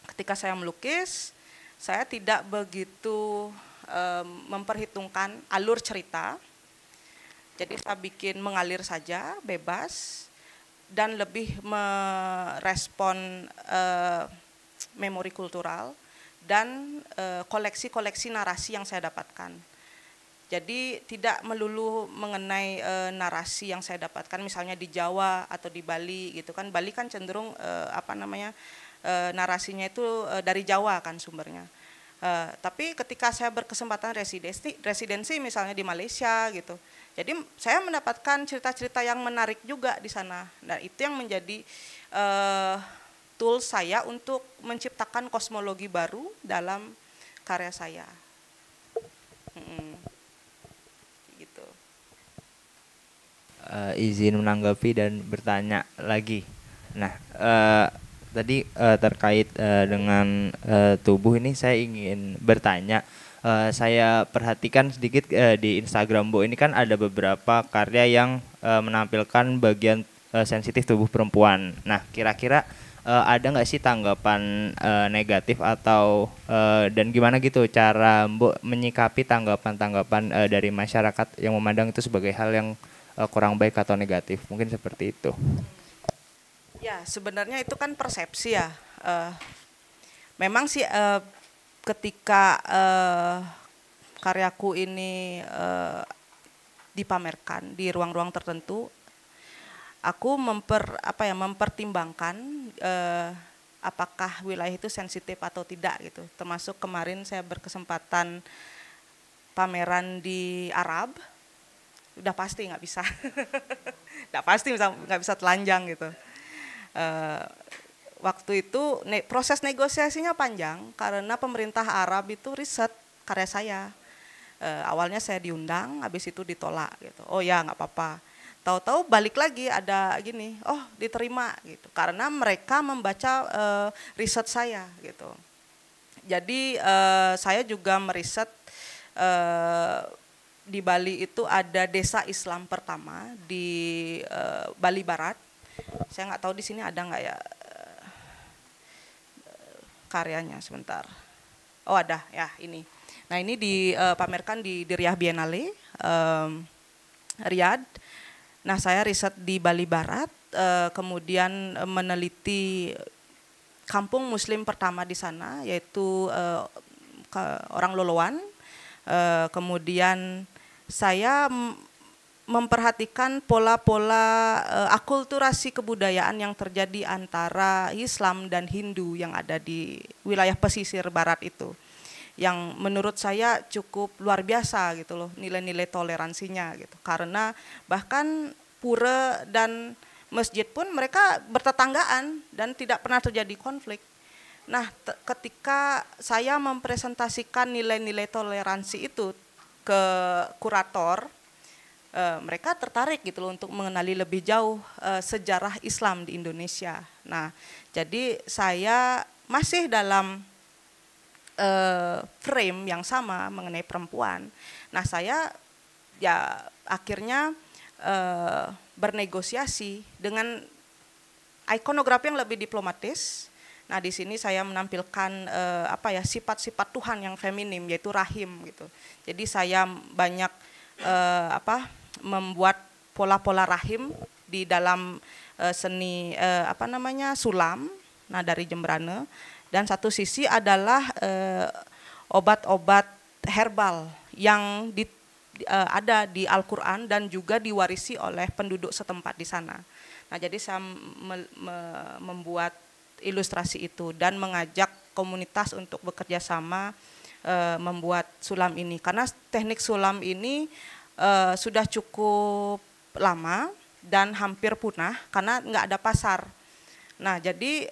ketika saya melukis, saya tidak begitu memperhitungkan alur cerita. Jadi saya bikin mengalir saja, bebas, dan lebih merespon memori kultural dan koleksi-koleksi narasi yang saya dapatkan. Jadi tidak melulu mengenai narasi yang saya dapatkan misalnya di Jawa atau di Bali gitu kan. Bali kan cenderung narasinya itu dari Jawa kan sumbernya. Tapi ketika saya berkesempatan residensi misalnya di Malaysia gitu. Jadi saya mendapatkan cerita-cerita yang menarik juga di sana. Nah, itu yang menjadi tools saya untuk menciptakan kosmologi baru dalam karya saya. Gitu. Izin menanggapi dan bertanya lagi. Nah, tadi terkait dengan tubuh ini saya ingin bertanya. Saya perhatikan sedikit di Instagram Bu ini kan ada beberapa karya yang menampilkan bagian sensitif tubuh perempuan. Nah, kira-kira ada nggak sih tanggapan negatif atau dan gimana gitu cara Mbok menyikapi tanggapan-tanggapan dari masyarakat yang memandang itu sebagai hal yang kurang baik atau negatif, mungkin seperti itu. Ya, sebenarnya itu kan persepsi ya. Memang sih ketika karyaku ini dipamerkan di ruang-ruang tertentu, aku mempertimbangkan apakah wilayah itu sensitif atau tidak gitu. Termasuk kemarin saya berkesempatan pameran di Arab, udah pasti nggak bisa, nggak pasti nggak bisa telanjang gitu. Waktu itu proses negosiasinya panjang karena pemerintah Arab itu riset karya saya. Awalnya saya diundang, habis itu ditolak gitu. Oh ya nggak apa-apa. Tahu-tahu balik lagi ada gini, oh diterima gitu. Karena mereka membaca riset saya gitu. Jadi saya juga meriset di Bali itu ada desa Islam pertama di Bali Barat. Saya nggak tahu di sini ada nggak ya karyanya sebentar. Oh ada ya ini. Nah ini dipamerkan di Riyadh Biennale, Riyadh. Nah saya riset di Bali Barat, kemudian meneliti kampung Muslim pertama di sana, yaitu orang Loloan. Kemudian saya memperhatikan pola-pola akulturasi kebudayaan yang terjadi antara Islam dan Hindu yang ada di wilayah pesisir barat itu, yang menurut saya cukup luar biasa gitu loh nilai-nilai toleransinya gitu, karena bahkan pura dan masjid pun mereka bertetanggaan dan tidak pernah terjadi konflik. Nah ketika saya mempresentasikan nilai-nilai toleransi itu ke kurator, mereka tertarik gitu loh untuk mengenali lebih jauh sejarah Islam di Indonesia. Nah, jadi saya masih dalam frame yang sama mengenai perempuan. Nah, saya ya akhirnya bernegosiasi dengan ikonografi yang lebih diplomatis Nah, di sini saya menampilkan sifat-sifat Tuhan yang feminim, yaitu rahim gitu. Jadi saya banyak membuat pola-pola rahim di dalam seni sulam, nah dari Jembrana. Dan satu sisi adalah obat-obat herbal yang ada di Al-Quran dan juga diwarisi oleh penduduk setempat di sana. Nah, jadi saya membuat ilustrasi itu dan mengajak komunitas untuk bekerja sama membuat sulam ini. Karena teknik sulam ini sudah cukup lama dan hampir punah karena nggak ada pasar. Nah, jadi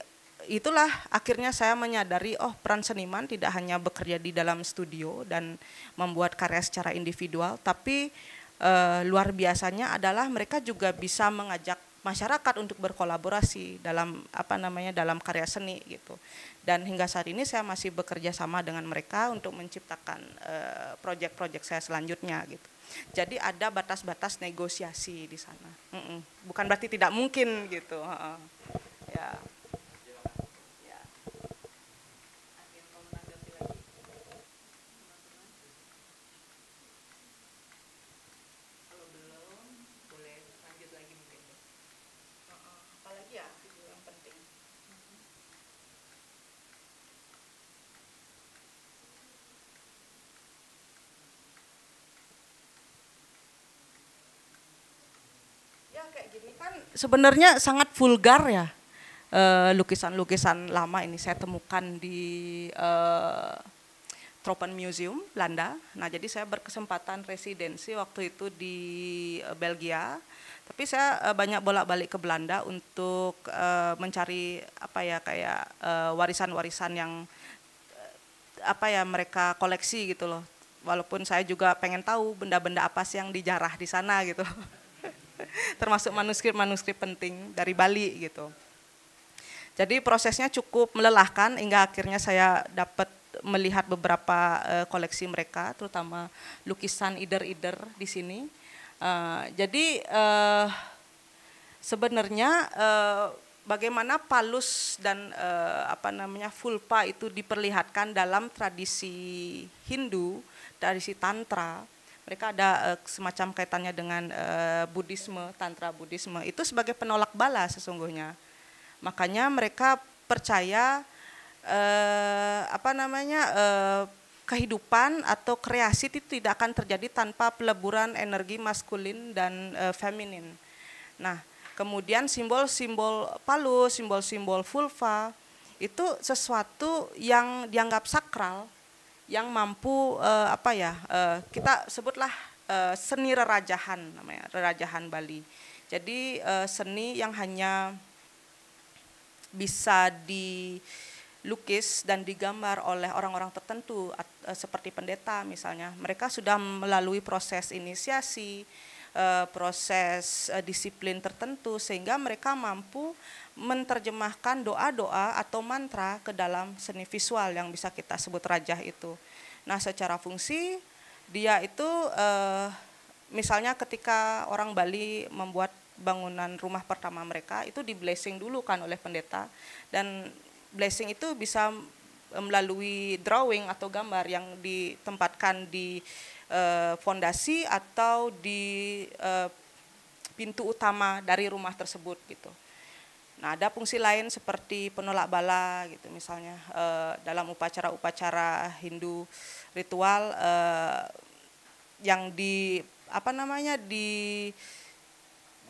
itulah akhirnya saya menyadari peran seniman tidak hanya bekerja di dalam studio dan membuat karya secara individual, tapi luar biasanya adalah mereka juga bisa mengajak masyarakat untuk berkolaborasi dalam dalam karya seni gitu. Dan hingga saat ini saya masih bekerja sama dengan mereka untuk menciptakan proyek-proyek saya selanjutnya gitu. Jadi ada batas-batas negosiasi di sana. Bukan berarti tidak mungkin gitu. Ya. Kayak gini kan sebenarnya sangat vulgar ya, lukisan-lukisan lama ini saya temukan di Tropenmuseum Belanda. Nah, jadi saya berkesempatan residensi waktu itu di Belgia, tapi saya banyak bolak-balik ke Belanda untuk mencari warisan-warisan yang mereka koleksi gitu loh. Walaupun saya juga pengen tahu benda-benda apa sih yang dijarah di sana gitu. Termasuk manuskrip-manuskrip penting dari Bali gitu. Jadi prosesnya cukup melelahkan hingga akhirnya saya dapat melihat beberapa koleksi mereka, terutama lukisan ider-ider di sini. Jadi sebenarnya bagaimana palus dan vulva itu diperlihatkan dalam tradisi Hindu, tradisi Tantra. Mereka ada semacam kaitannya dengan Buddhisme, Tantra Buddhisme, itu sebagai penolak bala sesungguhnya. Makanya mereka percaya kehidupan atau kreasi itu tidak akan terjadi tanpa peleburan energi maskulin dan feminin. Nah, kemudian simbol-simbol palus, simbol-simbol vulva itu sesuatu yang dianggap sakral, yang mampu kita sebutlah seni rerajahan namanya, rerajahan Bali. Jadi seni yang hanya bisa dilukis dan digambar oleh orang-orang tertentu seperti pendeta misalnya. Mereka sudah melalui proses inisiasi, proses disiplin tertentu sehingga mereka mampu menerjemahkan doa-doa atau mantra ke dalam seni visual yang bisa kita sebut rajah itu. Nah, secara fungsi dia itu misalnya ketika orang Bali membuat bangunan rumah pertama mereka itu di blessing dulu kan oleh pendeta, dan blessing itu bisa melalui drawing atau gambar yang ditempatkan di fondasi atau di pintu utama dari rumah tersebut gitu. Nah, ada fungsi lain seperti penolak bala gitu misalnya dalam upacara-upacara Hindu ritual yang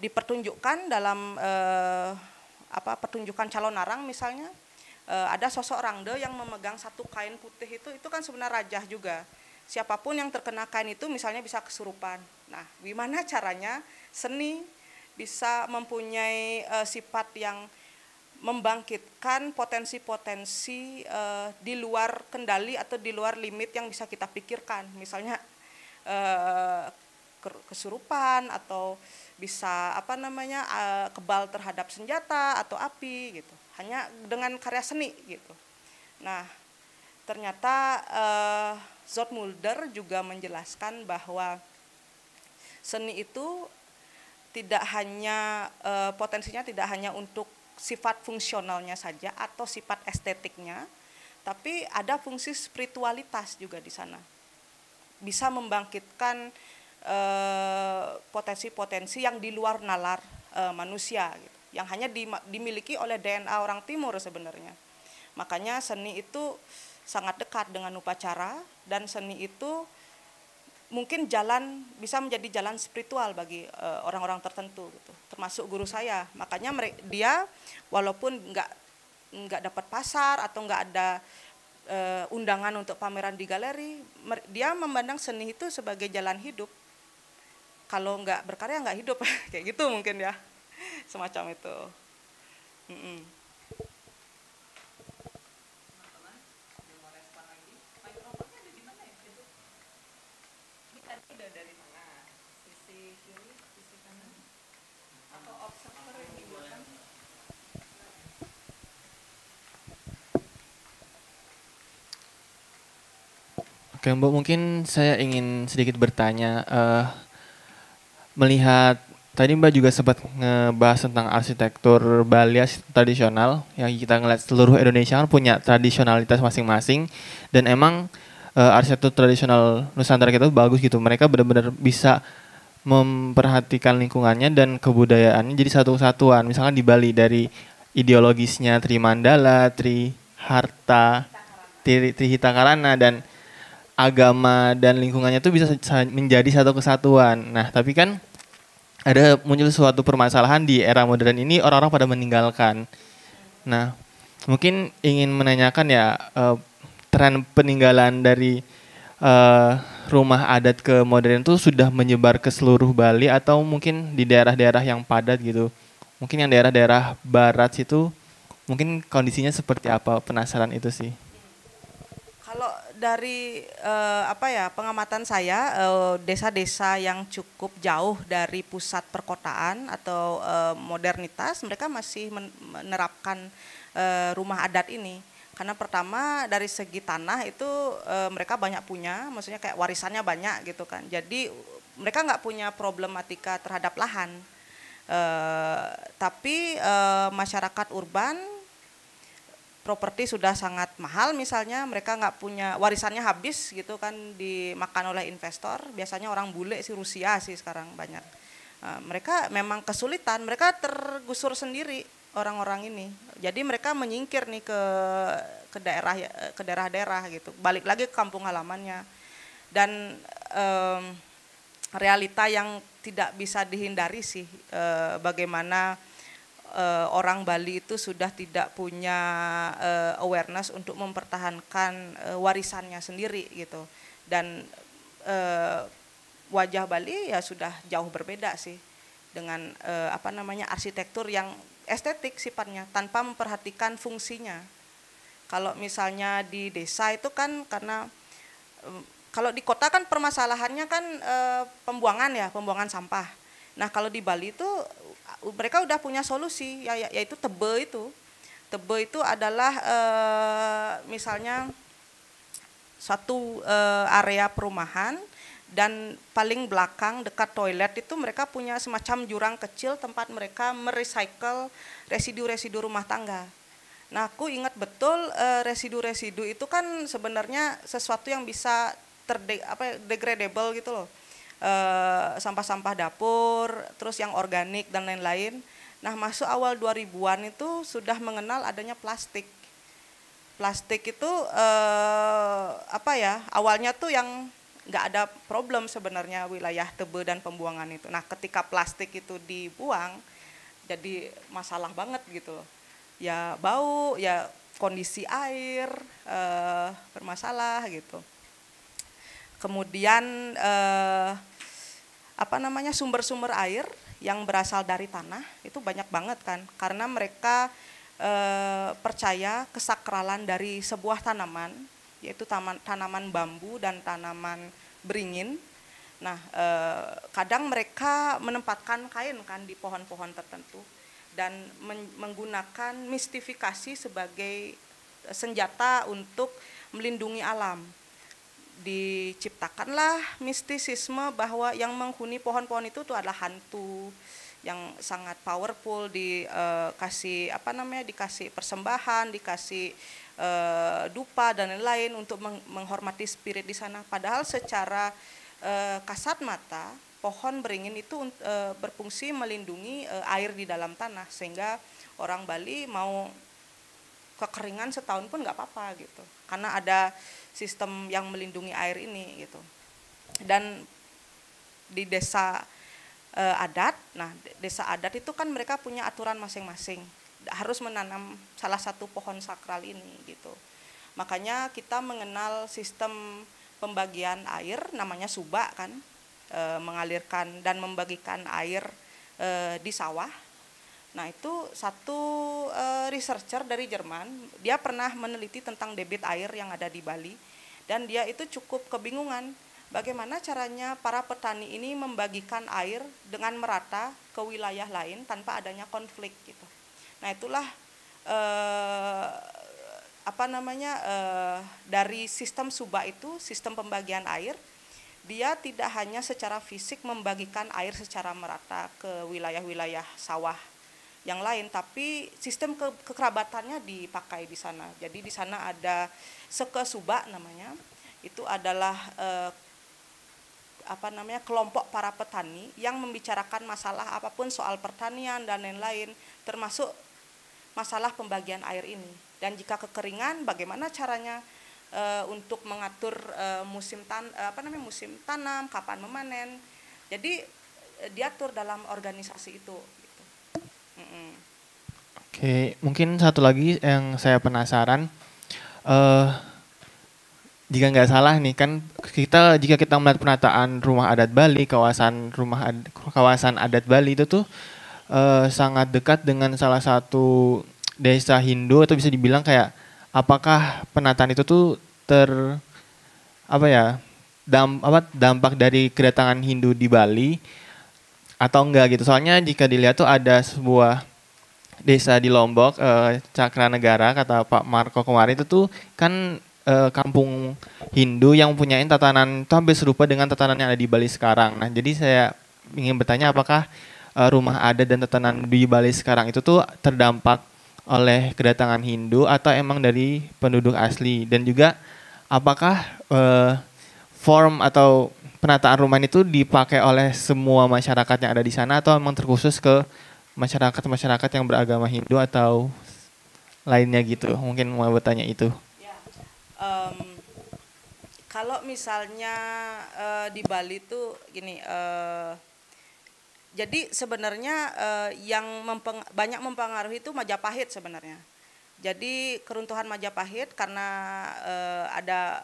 dipertunjukkan dalam pertunjukan calon arang misalnya, ada sosok rangde yang memegang satu kain putih itu kan sebenarnya rajah juga. Siapapun yang terkena kain itu misalnya bisa kesurupan. Nah, gimana caranya seni bisa mempunyai sifat yang membangkitkan potensi-potensi di luar kendali atau di luar limit yang bisa kita pikirkan. Misalnya kesurupan atau bisa kebal terhadap senjata atau api gitu. Hanya dengan karya seni gitu. Nah, ternyata Zoetmulder juga menjelaskan bahwa seni itu tidak hanya potensinya tidak hanya untuk sifat fungsionalnya saja atau sifat estetiknya, tapi ada fungsi spiritualitas juga di sana. Bisa membangkitkan potensi-potensi yang di luar nalar manusia gitu, yang hanya dimiliki oleh DNA orang Timur sebenarnya. Makanya seni itu sangat dekat dengan upacara, dan seni itu mungkin bisa menjadi jalan spiritual bagi orang-orang tertentu gitu. Termasuk guru saya. Makanya dia walaupun nggak dapat pasar atau nggak ada undangan untuk pameran di galeri, dia memandang seni itu sebagai jalan hidup. Kalau nggak berkarya nggak hidup, kayak gitu mungkin ya, semacam itu. Oke Mbak, mungkin saya ingin sedikit bertanya, melihat tadi Mbak juga sempat ngebahas tentang arsitektur Bali tradisional, yang kita ngeliat seluruh Indonesia kan punya tradisionalitas masing-masing, dan emang arsitektur tradisional Nusantara kita bagus gitu, mereka benar-benar bisa memperhatikan lingkungannya dan kebudayaannya jadi satu kesatuan. Misalkan di Bali dari ideologisnya Trimandala, Triharta, Trihita Karana, dan agama dan lingkungannya itu bisa menjadi satu kesatuan. Nah, tapi kan ada muncul suatu permasalahan di era modern ini, orang-orang pada meninggalkan. Nah, mungkin ingin menanyakan ya, tren peninggalan dari rumah adat ke modern itu sudah menyebar ke seluruh Bali atau mungkin di daerah-daerah yang padat gitu. Mungkin yang daerah-daerah barat situ mungkin kondisinya seperti apa, penasaran itu sih. Kalau dari pengamatan saya, desa-desa yang cukup jauh dari pusat perkotaan atau modernitas, mereka masih menerapkan rumah adat ini. Karena pertama dari segi tanah itu mereka banyak punya, maksudnya kayak warisannya banyak gitu kan. Jadi mereka nggak punya problematika terhadap lahan. Tapi masyarakat urban, properti sudah sangat mahal misalnya, mereka nggak punya, warisannya habis gitu kan, dimakan oleh investor, biasanya orang bule sih, Rusia sih sekarang banyak. Mereka memang kesulitan, mereka tergusur sendiri orang-orang ini, jadi mereka menyingkir nih ke daerah-daerah gitu, balik lagi ke kampung halamannya, dan realita yang tidak bisa dihindari sih, bagaimana orang Bali itu sudah tidak punya awareness untuk mempertahankan warisannya sendiri gitu, dan wajah Bali ya sudah jauh berbeda sih dengan arsitektur yang estetik sifatnya tanpa memperhatikan fungsinya. Kalau misalnya di desa itu kan karena kalau di kota kan permasalahannya kan pembuangan sampah. Nah kalau di Bali itu mereka udah punya solusi, yaitu tebe itu. Tebe itu adalah misalnya suatu area perumahan, dan paling belakang dekat toilet itu mereka punya semacam jurang kecil tempat mereka merecycle residu-residu rumah tangga. Nah aku ingat betul residu-residu itu kan sebenarnya sesuatu yang bisa degradable gitu loh. Sampah-sampah dapur, terus yang organik dan lain-lain. Nah masuk awal 2000-an itu sudah mengenal adanya plastik. Plastik itu awalnya tuh yang nggak ada problem sebenarnya wilayah Tebe dan pembuangan itu. Nah ketika plastik itu dibuang jadi masalah banget gitu. Ya bau, ya kondisi air bermasalah gitu. Kemudian sumber-sumber air yang berasal dari tanah itu banyak banget kan, karena mereka percaya kesakralan dari sebuah tanaman, yaitu tanaman bambu dan tanaman beringin. Nah kadang mereka menempatkan kain kan di pohon-pohon tertentu dan menggunakan mistifikasi sebagai senjata untuk melindungi alam. diciptakanlah mistisisme bahwa yang menghuni pohon-pohon itu tuh adalah hantu yang sangat powerful, dikasih dikasih persembahan, dikasih dupa dan lain-lain untuk menghormati spirit di sana. Padahal secara kasat mata pohon beringin itu berfungsi melindungi air di dalam tanah, sehingga orang Bali mau kekeringan setahun pun nggak apa-apa gitu, karena ada sistem yang melindungi air ini gitu. Dan di desa adat, nah desa adat itu kan mereka punya aturan masing-masing, harus menanam salah satu pohon sakral ini gitu. Makanya kita mengenal sistem pembagian air namanya suba kan, mengalirkan dan membagikan air di sawah. Nah itu satu researcher dari Jerman, dia pernah meneliti tentang debit air yang ada di Bali, dan dia itu cukup kebingungan bagaimana caranya para petani ini membagikan air dengan merata ke wilayah lain tanpa adanya konflik gitu. Nah itulah dari sistem suba itu, sistem pembagian air, dia tidak hanya secara fisik membagikan air secara merata ke wilayah-wilayah sawah yang lain, tapi sistem kekerabatannya dipakai di sana. Jadi di sana ada Seke Suba namanya, itu adalah kelompok para petani yang membicarakan masalah apapun soal pertanian dan lain-lain, termasuk masalah pembagian air ini. Dan jika kekeringan, bagaimana caranya untuk mengatur musim tanam, kapan memanen. Jadi diatur dalam organisasi itu. Oke, mungkin satu lagi yang saya penasaran, jika nggak salah nih kan jika kita melihat penataan rumah adat Bali, kawasan adat Bali itu tuh sangat dekat dengan salah satu desa Hindu, atau bisa dibilang kayak apakah penataan itu tuh dampak dari kedatangan Hindu di Bali atau enggak gitu. Soalnya jika dilihat tuh ada sebuah desa di Lombok, Cakranegara, kata Pak Marco kemarin, itu tuh kan kampung Hindu yang mempunyai tatanan itu hampir serupa dengan tatanan yang ada di Bali sekarang. Nah jadi saya ingin bertanya apakah rumah adat dan tatanan di Bali sekarang itu tuh terdampak oleh kedatangan Hindu atau emang dari penduduk asli, dan juga apakah form atau penataan rumah itu dipakai oleh semua masyarakat yang ada di sana atau memang terkhusus ke masyarakat yang beragama Hindu atau lainnya gitu. Mungkin mau bertanya itu. Ya, kalau misalnya di Bali itu gini, jadi sebenarnya yang banyak mempengaruhi itu Majapahit sebenarnya. Jadi keruntuhan Majapahit karena ada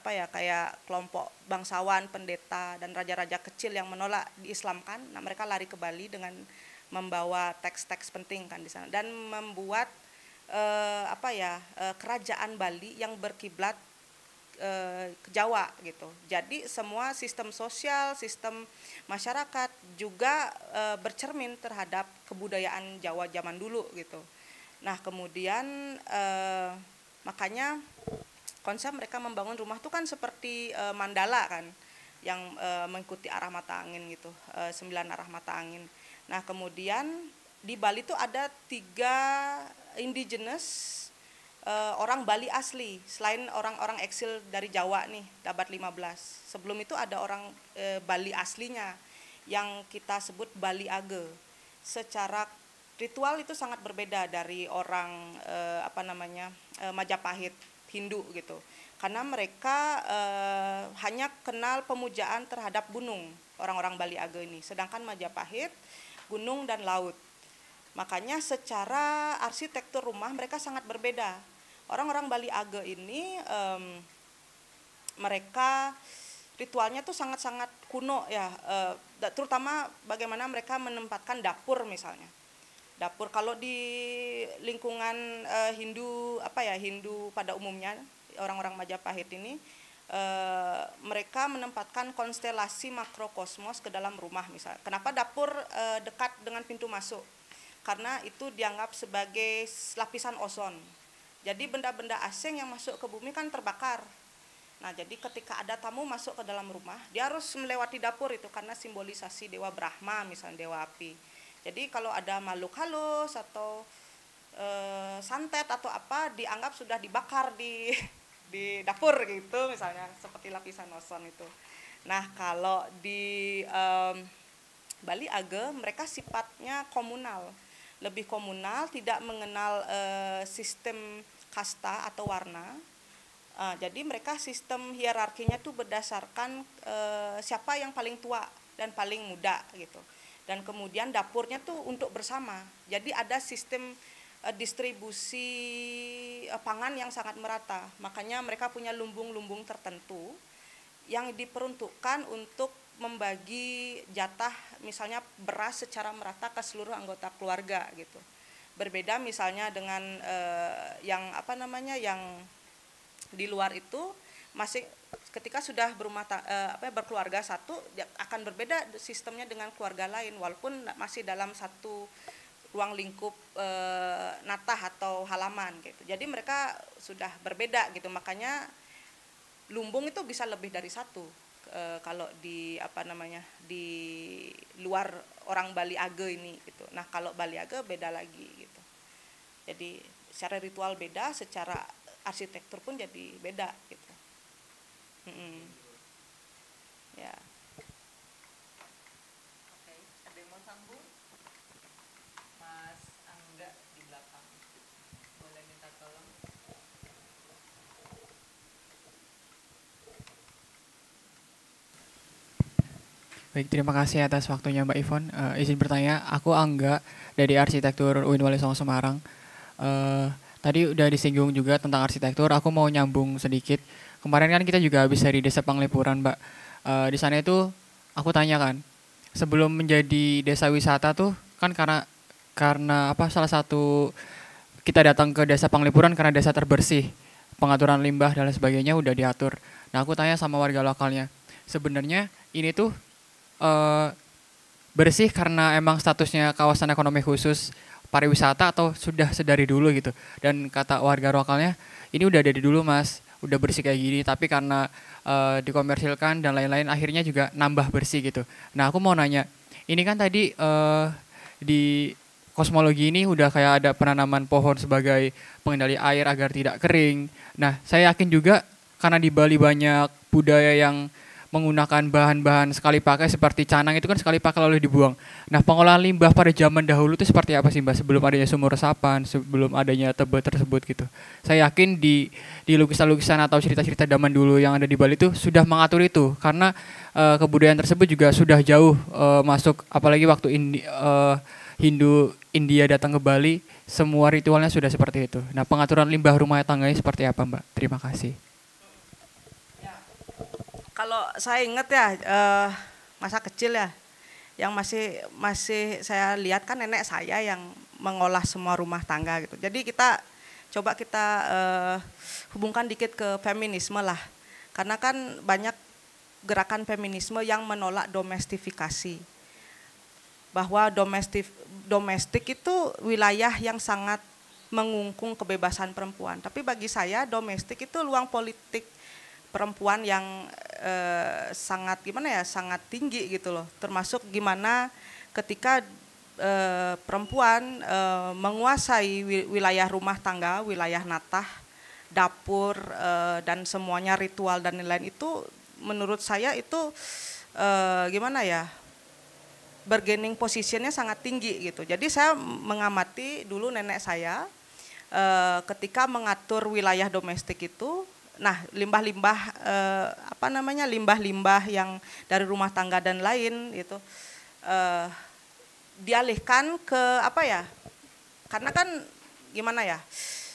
kayak kelompok bangsawan, pendeta dan raja-raja kecil yang menolak diislamkan. Nah, mereka lari ke Bali dengan membawa teks-teks penting kan di sana dan membuat kerajaan Bali yang berkiblat ke Jawa gitu. Jadi semua sistem sosial, sistem masyarakat juga bercermin terhadap kebudayaan Jawa zaman dulu gitu. Nah, kemudian makanya konsep mereka membangun rumah itu kan seperti mandala kan, yang mengikuti arah mata angin gitu, 9 arah mata angin. Nah kemudian di Bali itu ada 3 indigenous orang Bali asli, selain orang-orang eksil dari Jawa nih, Abad 15. Sebelum itu ada orang Bali aslinya yang kita sebut Bali Age. Secara ritual itu sangat berbeda dari orang Majapahit Hindu gitu, karena mereka hanya kenal pemujaan terhadap gunung, orang-orang Bali Age ini, sedangkan Majapahit gunung dan laut. Makanya secara arsitektur rumah mereka sangat berbeda. Orang-orang Bali Age ini mereka ritualnya tuh sangat-sangat kuno ya, terutama bagaimana mereka menempatkan dapur misalnya. Dapur kalau di lingkungan Hindu Hindu pada umumnya, orang-orang Majapahit ini mereka menempatkan konstelasi makrokosmos ke dalam rumah misalnya. Kenapa dapur dekat dengan pintu masuk? Karena itu dianggap sebagai lapisan ozon. Jadi benda-benda asing yang masuk ke bumi kan terbakar. Nah, jadi ketika ada tamu masuk ke dalam rumah, dia harus melewati dapur itu karena simbolisasi Dewa Brahma, misalnya Dewa Api. Jadi kalau ada makhluk halus atau santet atau apa, dianggap sudah dibakar di dapur gitu, misalnya seperti lapisan ozon itu. Nah, kalau di Bali Age, mereka sifatnya komunal, lebih komunal, tidak mengenal sistem kasta atau warna. Jadi mereka sistem hierarkinya tuh berdasarkan siapa yang paling tua dan paling muda gitu. Dan kemudian dapurnya tuh untuk bersama. Jadi ada sistem distribusi pangan yang sangat merata. Makanya mereka punya lumbung-lumbung tertentu yang diperuntukkan untuk membagi jatah misalnya beras secara merata ke seluruh anggota keluarga gitu. Berbeda misalnya dengan yang yang di luar itu masih ketika sudah berkeluarga satu akan berbeda sistemnya dengan keluarga lain walaupun masih dalam satu ruang lingkup natah atau halaman gitu. Jadi mereka sudah berbeda gitu, makanya lumbung itu bisa lebih dari satu kalau di di luar orang Bali Age ini gitu. Nah, kalau Bali Age beda lagi gitu. Jadi secara ritual beda, secara arsitektur pun jadi beda gitu. Ya. Oke, ada yang mau sambung? Mas Angga di belakang. Boleh minta tolong? Baik, terima kasih atas waktunya Mbak Ivon. Izin bertanya, aku Angga dari Arsitektur UIN Wali Songo Semarang. Tadi udah disinggung juga tentang arsitektur, aku mau nyambung sedikit. Kemarin kan kita juga habis dari Desa Panglipuran, Mbak. Di sana itu aku tanyakan, sebelum menjadi desa wisata tuh kan karena salah satu kita datang ke Desa Panglipuran karena desa terbersih, pengaturan limbah dan lain sebagainya udah diatur. Nah, aku tanya sama warga lokalnya, sebenarnya ini tuh bersih karena emang statusnya kawasan ekonomi khusus pariwisata atau sudah sedari dulu gitu. Dan kata warga lokalnya, ini udah dari dulu Mas, udah bersih kayak gini, tapi karena dikomersilkan dan lain-lain akhirnya juga nambah bersih gitu. Nah, aku mau nanya, ini kan tadi di kosmologi ini udah kayak ada penanaman pohon sebagai pengendali air agar tidak kering. Nah, saya yakin juga karena di Bali banyak budaya yang menggunakan bahan-bahan sekali pakai seperti canang itu kan sekali pakai lalu dibuang. Nah, pengolahan limbah pada zaman dahulu itu seperti apa sih Mbak? Sebelum adanya sumur resapan, sebelum adanya tebet tersebut gitu. Saya yakin di lukisan-lukisan atau cerita-cerita zaman dulu yang ada di Bali itu sudah mengatur itu karena kebudayaan tersebut juga sudah jauh masuk, apalagi waktu Hindu India datang ke Bali, semua ritualnya sudah seperti itu. Nah, pengaturan limbah rumah tangganya seperti apa Mbak? Terima kasih. Kalau saya ingat ya masa kecil ya, yang masih saya lihat kan nenek saya yang mengolah semua rumah tangga gitu. Jadi kita hubungkan dikit ke feminisme lah, karena kan banyak gerakan feminisme yang menolak domestifikasi, bahwa domestik itu wilayah yang sangat mengungkung kebebasan perempuan. Tapi bagi saya domestik itu ruang politik perempuan yang sangat sangat tinggi gitu loh, termasuk gimana ketika perempuan menguasai wilayah rumah tangga, wilayah natah, dapur dan semuanya ritual dan lain-lain itu menurut saya itu bargaining positionnya sangat tinggi gitu. Jadi saya mengamati dulu nenek saya ketika mengatur wilayah domestik itu. Nah, limbah-limbah limbah-limbah yang dari rumah tangga dan lain itu dialihkan ke karena kan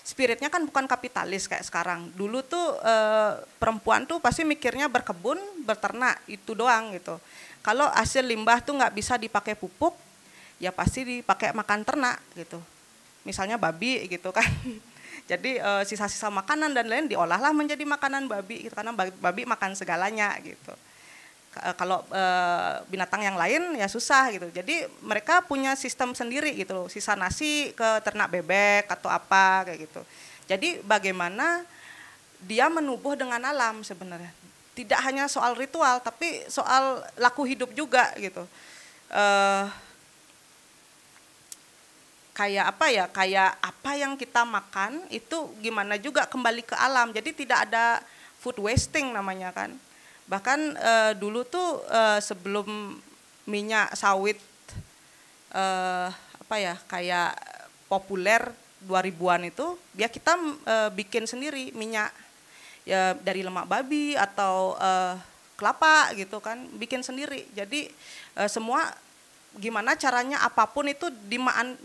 spiritnya kan bukan kapitalis kayak sekarang. Dulu tuh perempuan tuh pasti mikirnya berkebun, beternak, itu doang gitu. Kalau hasil limbah tuh nggak bisa dipakai pupuk, ya pasti dipakai makan ternak gitu. Misalnya babi gitu kan. Jadi sisa-sisa makanan dan lain diolahlah menjadi makanan babi gitu, karena babi makan segalanya gitu. Kalau binatang yang lain ya susah gitu. Jadi mereka punya sistem sendiri gitu, sisa nasi ke ternak bebek atau apa kayak gitu. Jadi bagaimana dia menubuh dengan alam sebenarnya. Tidak hanya soal ritual, tapi soal laku hidup juga gitu. Kayak apa ya, kayak apa yang kita makan itu gimana juga kembali ke alam. Jadi tidak ada food wasting namanya kan. Bahkan dulu tuh sebelum minyak sawit apa ya, kayak populer 2000-an itu, ya kita bikin sendiri minyak ya dari lemak babi atau kelapa gitu kan, bikin sendiri. Jadi semua gimana caranya apapun itu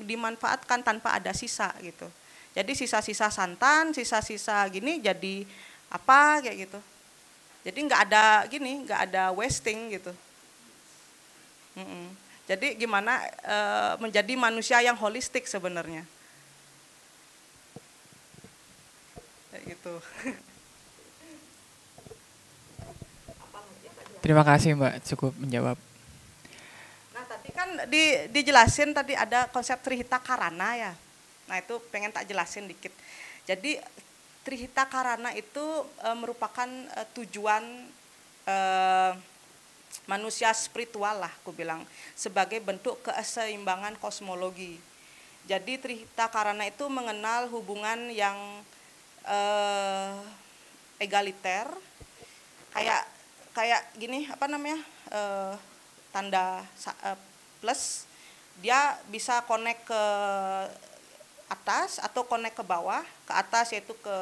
dimanfaatkan tanpa ada sisa gitu. Jadi sisa-sisa santan, sisa-sisa gini jadi apa kayak gitu. Jadi nggak ada gini, nggak ada wasting gitu. Jadi gimana menjadi manusia yang holistik sebenarnya. Kayak gitu. Terima kasih Mbak, cukup menjawab. Nah tadi kan dijelasin tadi ada konsep Trihita Karana ya. Nah itu pengen tak jelasin dikit. Jadi Trihita Karana itu merupakan tujuan manusia spiritual lah aku bilang, sebagai bentuk keseimbangan kosmologi. Jadi Trihita Karana itu mengenal hubungan yang egaliter, kayak gini apa namanya, tanda plus, dia bisa connect ke atas atau connect ke bawah. Ke atas yaitu ke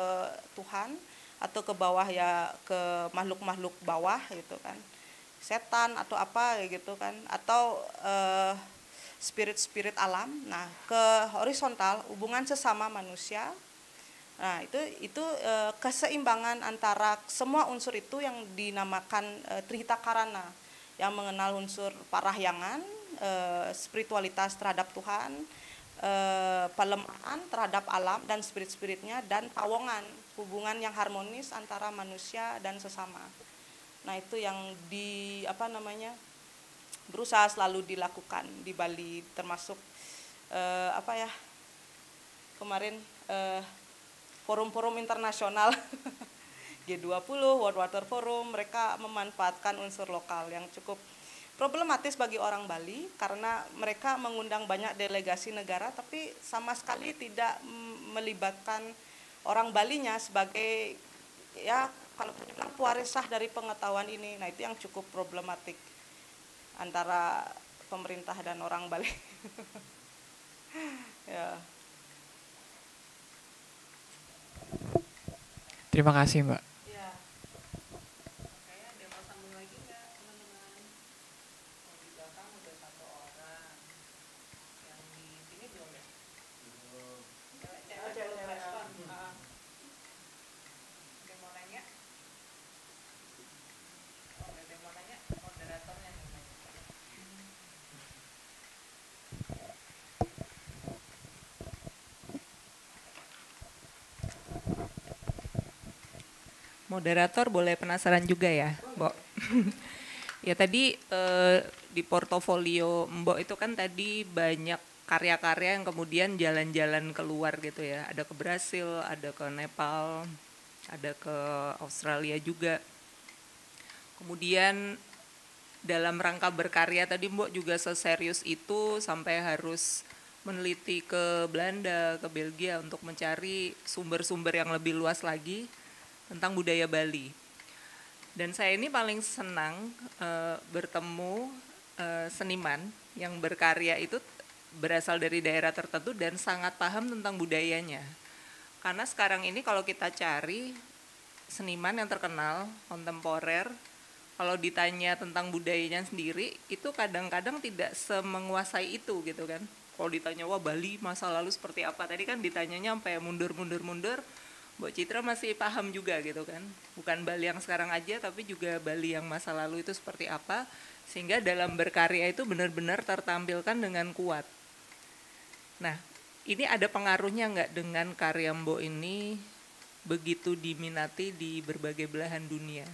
Tuhan, atau ke bawah ya ke makhluk-makhluk bawah gitu kan, setan atau apa gitu kan, atau spirit-spirit alam. Nah ke horizontal hubungan sesama manusia. Nah itu keseimbangan antara semua unsur itu yang dinamakan Trihita Karana, yang mengenal unsur parahyangan, spiritualitas terhadap Tuhan, pelemahan terhadap alam dan spirit-spiritnya, dan pawongan, hubungan yang harmonis antara manusia dan sesama. Nah itu yang berusaha selalu dilakukan di Bali, termasuk kemarin forum-forum internasional G20, World Water Forum, mereka memanfaatkan unsur lokal yang cukup problematis bagi orang Bali karena mereka mengundang banyak delegasi negara tapi sama sekali tidak melibatkan orang Balinya sebagai, ya kalau dibilang pewarisah dari pengetahuan ini. Nah itu yang cukup problematik antara pemerintah dan orang Bali. Ya. Terima kasih Mbak. Ya. Kayaknya ada mau sambung lagi nggak teman-teman? Di belakang udah satu orang. Yang di sini belum ya? Belum. Belum respon. Ada mau nanya? Oh, ada mau nanya? Moderatornya nih. Moderator boleh penasaran juga ya, Mbok. Ya tadi di portofolio Mbok itu kan tadi banyak karya-karya yang kemudian jalan-jalan keluar gitu ya. Ada ke Brasil, ada ke Nepal, ada ke Australia juga. Kemudian dalam rangka berkarya tadi Mbok juga seserius itu sampai harus meneliti ke Belanda, ke Belgia untuk mencari sumber-sumber yang lebih luas lagi tentang budaya Bali. Dan saya ini paling senang bertemu seniman yang berkarya itu berasal dari daerah tertentu dan sangat paham tentang budayanya. Karena sekarang ini kalau kita cari seniman yang terkenal, kontemporer, kalau ditanya tentang budayanya sendiri, itu kadang-kadang tidak semenguasai itu gitu kan. Kalau ditanya, wah Bali masa lalu seperti apa, tadi kan ditanyanya sampai mundur, Mbok Citra masih paham juga gitu kan. Bukan Bali yang sekarang aja, tapi juga Bali yang masa lalu itu seperti apa. Sehingga dalam berkarya itu benar-benar tertampilkan dengan kuat. Nah, ini ada pengaruhnya nggak dengan karya Mbok ini begitu diminati di berbagai belahan dunia?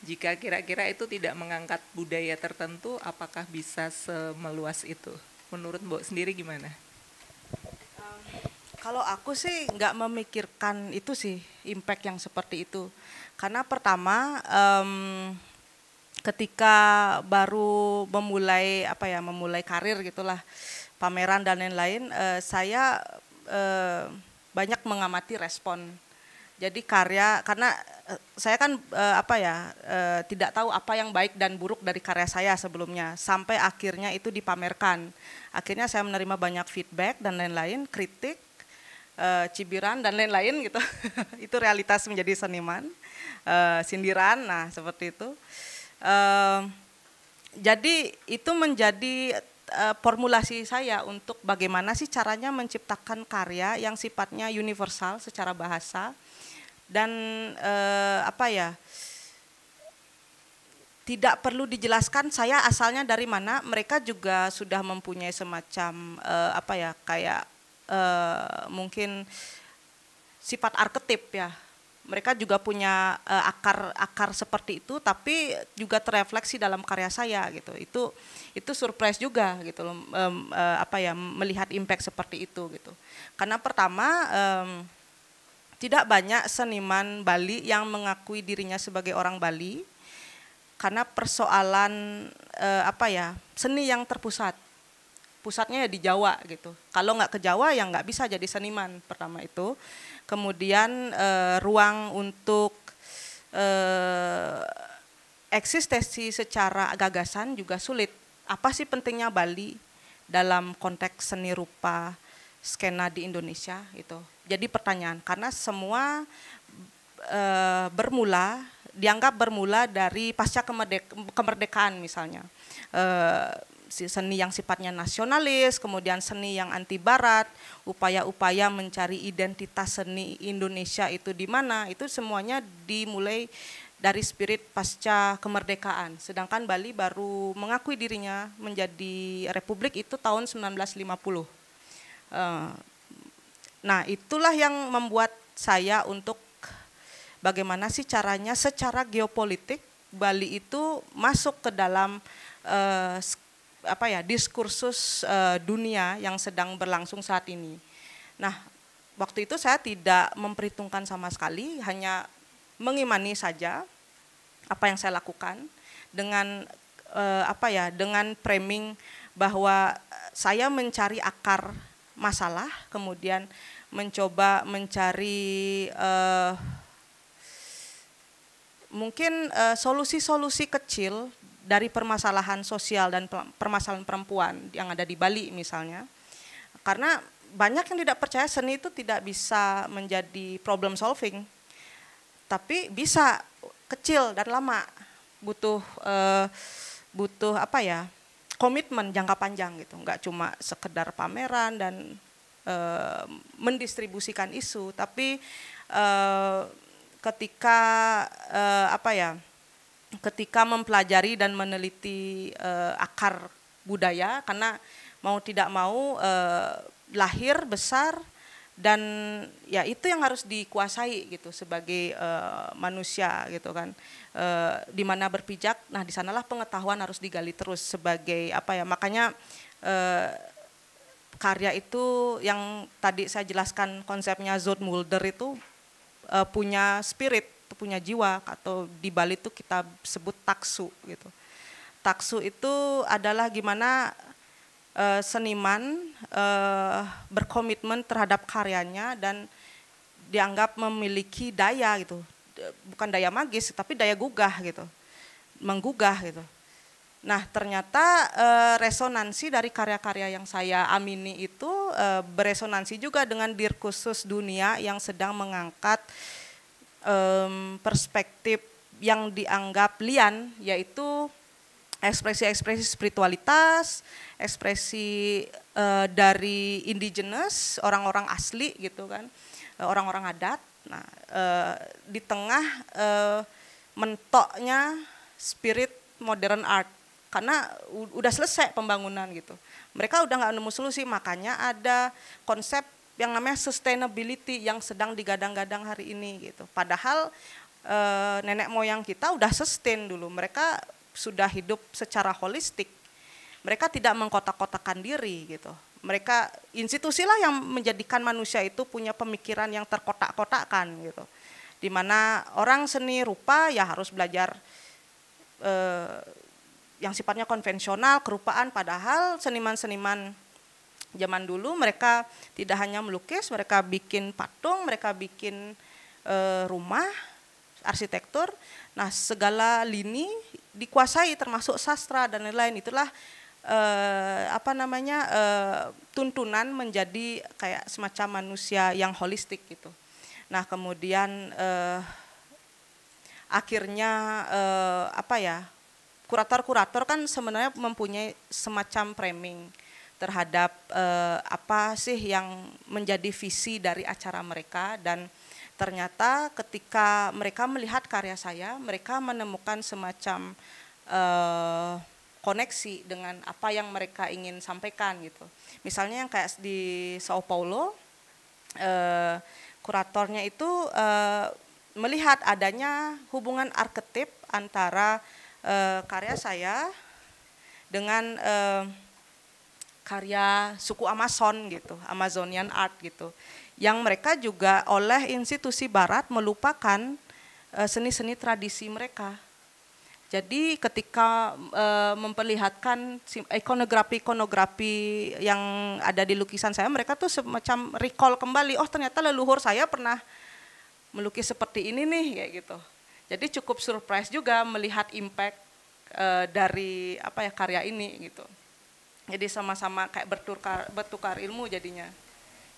Jika kira-kira itu tidak mengangkat budaya tertentu, apakah bisa semeluas itu? Menurut Mbok sendiri gimana? Kalau aku sih nggak memikirkan itu sih, impact yang seperti itu. Karena pertama ketika baru memulai memulai karir gitulah, pameran dan lain-lain, saya banyak mengamati respon. Jadi karya, karena saya kan tidak tahu apa yang baik dan buruk dari karya saya sebelumnya, sampai akhirnya itu dipamerkan. Akhirnya saya menerima banyak feedback dan lain-lain, kritik, cibiran dan lain-lain gitu. Itu realitas menjadi seniman, sindiran, nah seperti itu. Jadi itu menjadi formulasi saya untuk bagaimana sih caranya menciptakan karya yang sifatnya universal secara bahasa dan tidak perlu dijelaskan saya asalnya dari mana. Mereka juga sudah mempunyai semacam mungkin sifat arketip ya. Mereka juga punya akar seperti itu, tapi juga terefleksi dalam karya saya gitu. Itu surprise juga gitu loh, melihat impact seperti itu gitu. Karena pertama tidak banyak seniman Bali yang mengakui dirinya sebagai orang Bali, karena persoalan seni yang terpusat. Pusatnya ya di Jawa gitu. Kalau nggak ke Jawa ya nggak bisa jadi seniman, pertama itu. Kemudian ruang untuk eksistensi secara gagasan juga sulit. Apa sih pentingnya Bali dalam konteks seni rupa skena di Indonesia itu. Jadi pertanyaan, karena semua dianggap bermula dari pasca kemerdekaan misalnya. Seni yang sifatnya nasionalis, kemudian seni yang anti barat, upaya-upaya mencari identitas seni Indonesia itu di mana, itu semuanya dimulai dari spirit pasca kemerdekaan. Sedangkan Bali baru mengakui dirinya menjadi republik itu tahun 1950. Nah, itulah yang membuat saya untuk bagaimana sih caranya secara geopolitik Bali itu masuk ke dalam diskursus dunia yang sedang berlangsung saat ini. Nah, waktu itu saya tidak memperhitungkan sama sekali, hanya mengimani saja apa yang saya lakukan dengan dengan framing bahwa saya mencari akar masalah, kemudian mencoba mencari mungkin solusi-solusi kecil dari permasalahan sosial dan permasalahan perempuan yang ada di Bali misalnya. Karena banyak yang tidak percaya seni itu tidak bisa menjadi problem solving, tapi bisa kecil dan lama, butuh komitmen jangka panjang gitu, nggak cuma sekedar pameran dan mendistribusikan isu, tapi ketika mempelajari dan meneliti akar budaya, karena mau tidak mau lahir besar dan ya itu yang harus dikuasai gitu sebagai manusia gitu kan, di mana berpijak. Nah, di sanalah pengetahuan harus digali terus sebagai makanya karya itu yang tadi saya jelaskan konsepnya Zoetmulder itu punya spirit, punya jiwa, atau di Bali itu kita sebut taksu gitu. Taksu itu adalah gimana seniman berkomitmen terhadap karyanya dan dianggap memiliki daya gitu, bukan daya magis tapi daya gugah gitu, menggugah gitu. Nah, ternyata resonansi dari karya-karya yang saya amini itu beresonansi juga dengan diskursus dunia yang sedang mengangkat perspektif yang dianggap lian, yaitu ekspresi-ekspresi spiritualitas, ekspresi dari indigenous, orang-orang asli gitu kan, orang-orang adat. Nah, di tengah mentoknya spirit modern art, karena udah selesai pembangunan gitu. Mereka udah nggak nemu solusi, makanya ada konsep yang namanya sustainability yang sedang digadang-gadang hari ini gitu. Padahal nenek moyang kita udah sustain dulu, mereka sudah hidup secara holistik. mereka tidak mengkotak-kotakan diri gitu. Mereka institusilah yang menjadikan manusia itu punya pemikiran yang terkotak-kotakkan gitu. Di mana orang seni rupa ya harus belajar yang sifatnya konvensional, kerupaan, padahal seniman-seniman zaman dulu mereka tidak hanya melukis, mereka bikin patung, mereka bikin rumah, arsitektur. Nah, segala lini dikuasai termasuk sastra dan lain-lain. Itulah tuntunan menjadi kayak semacam manusia yang holistik gitu. Nah, kemudian akhirnya kurator-kurator kan sebenarnya mempunyai semacam framing terhadap apa sih yang menjadi visi dari acara mereka, dan ternyata ketika mereka melihat karya saya, mereka menemukan semacam koneksi dengan apa yang mereka ingin sampaikan gitu. Misalnya yang kayak di Sao Paulo, kuratornya itu melihat adanya hubungan arketip antara karya saya dengan karya suku Amazon gitu, Amazonian art gitu, yang mereka juga oleh institusi Barat melupakan seni-seni tradisi mereka. Jadi ketika memperlihatkan ikonografi yang ada di lukisan saya, mereka tuh semacam recall kembali, oh ternyata leluhur saya pernah melukis seperti ini nih, kayak gitu. Jadi cukup surprise juga melihat impact dari karya ini gitu. Jadi sama-sama kayak bertukar ilmu jadinya,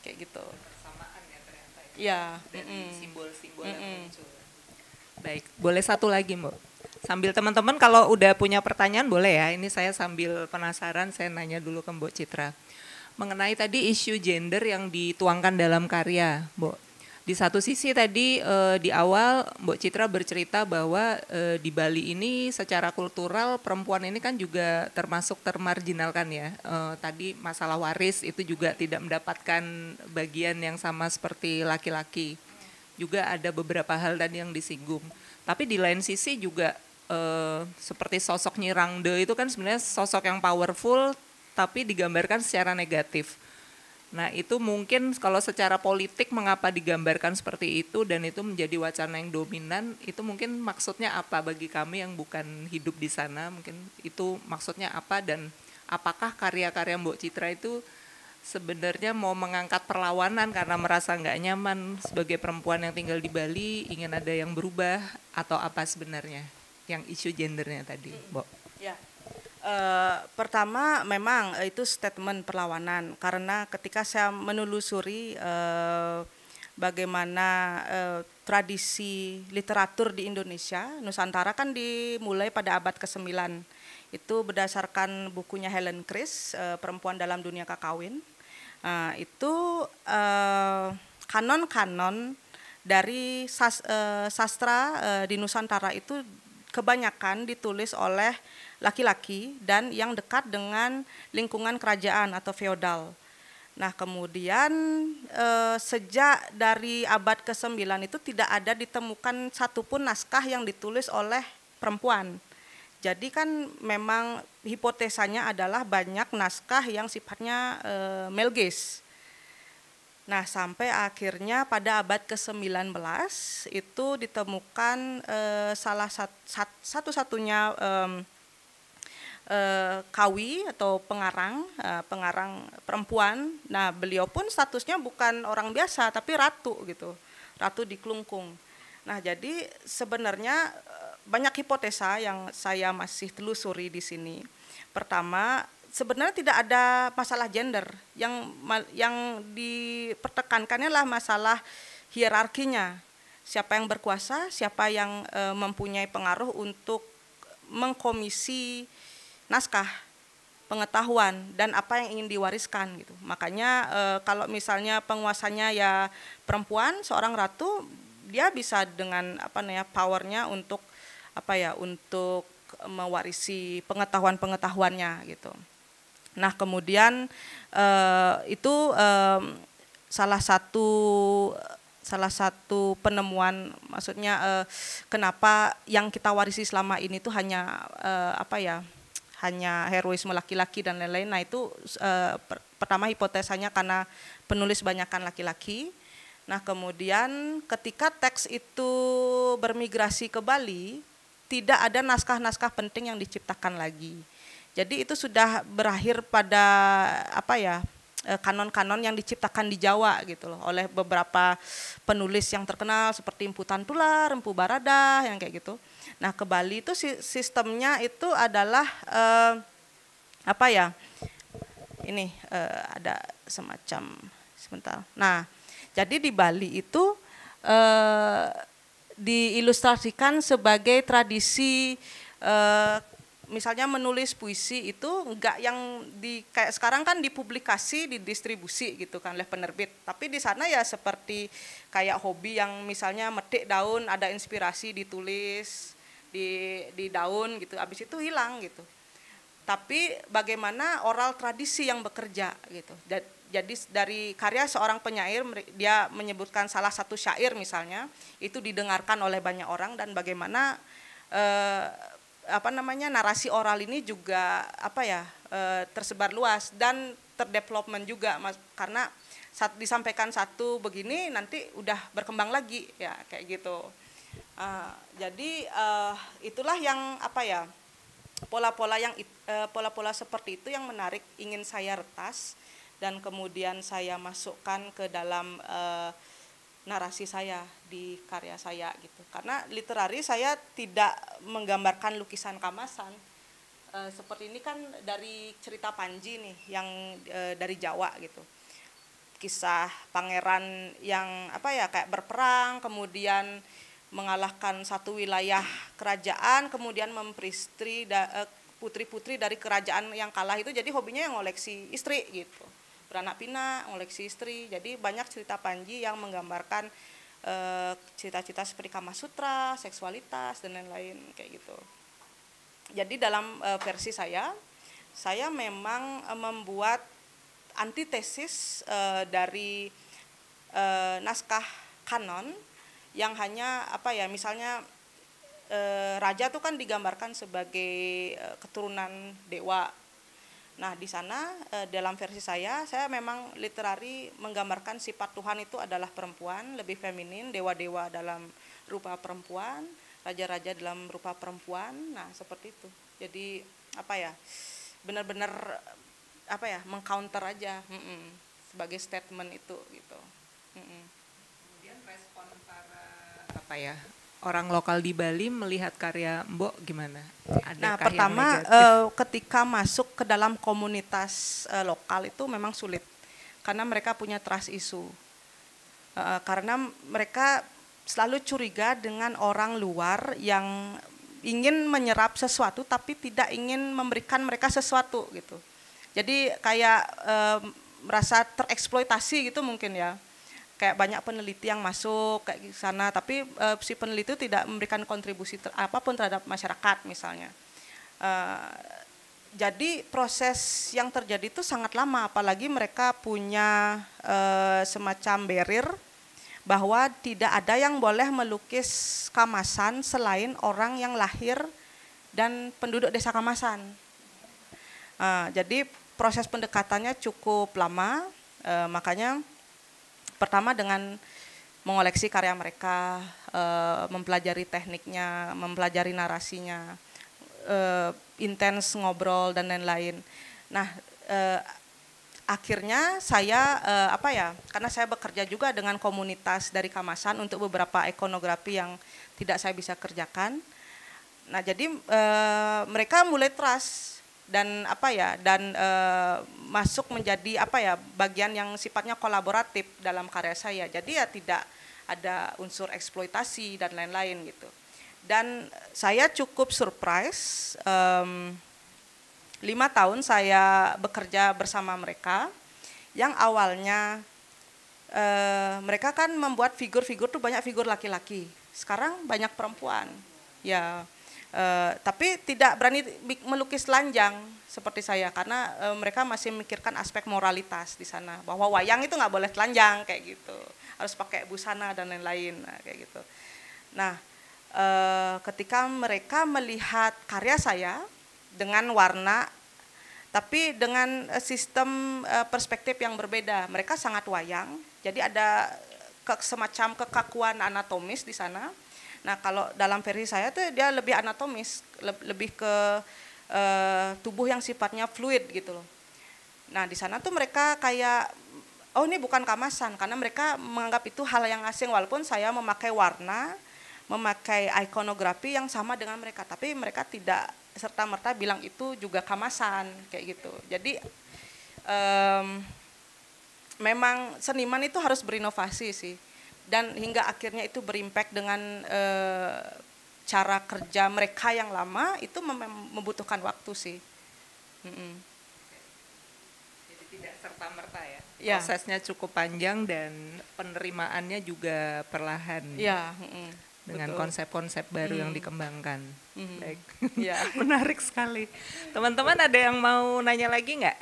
kayak gitu. Persamaan ya ternyata. Iya. Dari simbol-simbol yang muncul. Baik, boleh satu lagi Mbak. Sambil teman-teman kalau udah punya pertanyaan boleh ya. Ini saya sambil penasaran, saya nanya dulu ke Mbak Citra. Mengenai tadi isu gender yang dituangkan dalam karya, Mbak. Di satu sisi tadi di awal Mbak Citra bercerita bahwa di Bali ini secara kultural perempuan ini kan juga termasuk termarginalkan ya. Tadi masalah waris itu juga tidak mendapatkan bagian yang sama seperti laki-laki. Juga ada beberapa hal tadi yang disinggung. Tapi di lain sisi juga seperti sosok Nyi Rangde itu kan sebenarnya sosok yang powerful tapi digambarkan secara negatif. Nah itu mungkin kalau secara politik mengapa digambarkan seperti itu dan itu menjadi wacana yang dominan, itu mungkin maksudnya apa bagi kami yang bukan hidup di sana, mungkin itu maksudnya apa, dan apakah karya-karya Mbok Citra itu sebenarnya mau mengangkat perlawanan karena merasa nggak nyaman sebagai perempuan yang tinggal di Bali, ingin ada yang berubah, atau apa sebenarnya yang isu gendernya tadi, Mbok? Ya. Pertama memang itu statement perlawanan, karena ketika saya menelusuri bagaimana tradisi literatur di Indonesia, Nusantara kan dimulai pada abad ke-9. Itu berdasarkan bukunya Helen Chris, Perempuan dalam Dunia Kakawin. Itu kanon-kanon dari sastra di Nusantara itu kebanyakan ditulis oleh laki-laki dan yang dekat dengan lingkungan kerajaan atau feodal. Nah kemudian sejak dari abad ke-9 itu tidak ada ditemukan satupun naskah yang ditulis oleh perempuan. Jadi kan memang hipotesanya adalah banyak naskah yang sifatnya male gaze. Nah sampai akhirnya pada abad ke-19 itu ditemukan salah satu-satunya kawi atau pengarang perempuan. Nah beliau pun statusnya bukan orang biasa tapi ratu gitu, ratu di Klungkung. Nah jadi sebenarnya banyak hipotesa yang saya masih telusuri di sini. Pertama, sebenarnya tidak ada masalah gender, yang dipertekankannya lah masalah hierarkinya. Siapa yang berkuasa, siapa yang mempunyai pengaruh untuk mengkomisi naskah, pengetahuan, dan apa yang ingin diwariskan gitu. Makanya kalau misalnya penguasanya ya perempuan, seorang ratu, dia bisa dengan powernya untuk untuk mewarisi pengetahuan-pengetahuannya gitu. Nah kemudian itu salah satu penemuan, maksudnya kenapa yang kita warisi selama ini tuh hanya hanya heroisme laki-laki dan lain-lain. Nah itu pertama hipotesanya karena penulis banyakkan laki-laki. Nah kemudian ketika teks itu bermigrasi ke Bali, tidak ada naskah-naskah penting yang diciptakan lagi. Jadi itu sudah berakhir pada kanon-kanon yang diciptakan di Jawa gitu loh oleh beberapa penulis yang terkenal seperti Empu Tantula, Empu Baradah yang kayak gitu. Nah ke Bali itu sistemnya itu adalah ada semacam sebentar. Nah jadi di Bali itu diilustrasikan sebagai tradisi misalnya menulis puisi itu enggak yang kayak sekarang kan dipublikasi, didistribusi gitu kan oleh penerbit. Tapi di sana ya seperti kayak hobi yang misalnya metik daun, ada inspirasi ditulis di daun gitu, habis itu hilang gitu. Tapi bagaimana oral tradisi yang bekerja gitu. Jadi dari karya seorang penyair dia menyebutkan salah satu syair misalnya, itu didengarkan oleh banyak orang dan bagaimana narasi oral ini juga tersebar luas dan terdevelopment juga karena saat disampaikan satu begini nanti udah berkembang lagi ya kayak gitu. Jadi itulah yang pola-pola seperti itu yang menarik ingin saya retas dan kemudian saya masukkan ke dalam narasi saya di karya saya gitu. Karena literari saya tidak menggambarkan lukisan kamasan. Seperti ini kan dari cerita Panji nih yang dari Jawa gitu. Kisah pangeran yang kayak berperang, kemudian mengalahkan satu wilayah kerajaan, kemudian memperistri putri-putri dari kerajaan yang kalah itu jadi hobinya yang ngoleksi istri gitu. Beranak pinak, ngoleksi istri. Jadi banyak cerita Panji yang menggambarkan cita-cita seperti Kama Sutra, seksualitas dan lain-lain kayak gitu. Jadi dalam versi saya memang membuat antitesis dari naskah kanon yang hanya misalnya raja tuh kan digambarkan sebagai keturunan dewa. Nah di sana dalam versi saya memang literari menggambarkan sifat Tuhan itu adalah perempuan, lebih feminin, dewa-dewa dalam rupa perempuan, raja-raja dalam rupa perempuan. Nah seperti itu. Jadi benar-benar mengcounter aja sebagai statement itu gitu. Kemudian respon para orang lokal di Bali melihat karya Mbok gimana? Nah pertama ketika masuk ke dalam komunitas lokal itu memang sulit karena mereka punya trust issue karena mereka selalu curiga dengan orang luar yang ingin menyerap sesuatu tapi tidak ingin memberikan mereka sesuatu gitu. Jadi kayak merasa tereksploitasi gitu mungkin ya. Kayak banyak peneliti yang masuk kayak di sana, tapi si peneliti itu tidak memberikan kontribusi apapun terhadap masyarakat misalnya. Jadi proses yang terjadi itu sangat lama, apalagi mereka punya semacam barrier bahwa tidak ada yang boleh melukis Kamasan selain orang yang lahir dan penduduk desa Kamasan. Jadi proses pendekatannya cukup lama, makanya pertama dengan mengoleksi karya mereka, mempelajari tekniknya, mempelajari narasinya, intens ngobrol dan lain-lain. Nah, akhirnya saya karena saya bekerja juga dengan komunitas dari Kamasan untuk beberapa ikonografi yang tidak saya bisa kerjakan. Nah, jadi mereka mulai trust dan masuk menjadi bagian yang sifatnya kolaboratif dalam karya saya. Jadi ya tidak ada unsur eksploitasi dan lain-lain gitu. Dan saya cukup surprise 5 tahun saya bekerja bersama mereka yang awalnya mereka kan membuat figur-figur tuh banyak figur laki-laki. Sekarang banyak perempuan. Ya tapi tidak berani melukis telanjang seperti saya karena mereka masih memikirkan aspek moralitas di sana bahwa wayang itu nggak boleh telanjang kayak gitu, harus pakai busana dan lain-lain kayak gitu. Nah ketika mereka melihat karya saya dengan warna, tapi dengan sistem perspektif yang berbeda. Mereka sangat wayang, jadi ada semacam kekakuan anatomis di sana. Nah kalau dalam versi saya tuh dia lebih anatomis, lebih ke tubuh yang sifatnya fluid gitu loh. Nah di sana tuh mereka kayak, oh ini bukan kamasan, karena mereka menganggap itu hal yang asing, walaupun saya memakai warna, memakai ikonografi yang sama dengan mereka, tapi mereka tidak serta-merta bilang itu juga kamasan kayak gitu. Jadi memang seniman itu harus berinovasi sih, dan hingga akhirnya itu berimpact dengan cara kerja mereka yang lama itu membutuhkan waktu sih. Jadi tidak serta-merta ya. Ya. Prosesnya cukup panjang dan penerimaannya juga perlahan. Ya. Dengan Betul. konsep-konsep baru yang dikembangkan. Baik. Ya. Menarik sekali. Teman-teman ada yang mau nanya lagi nggak?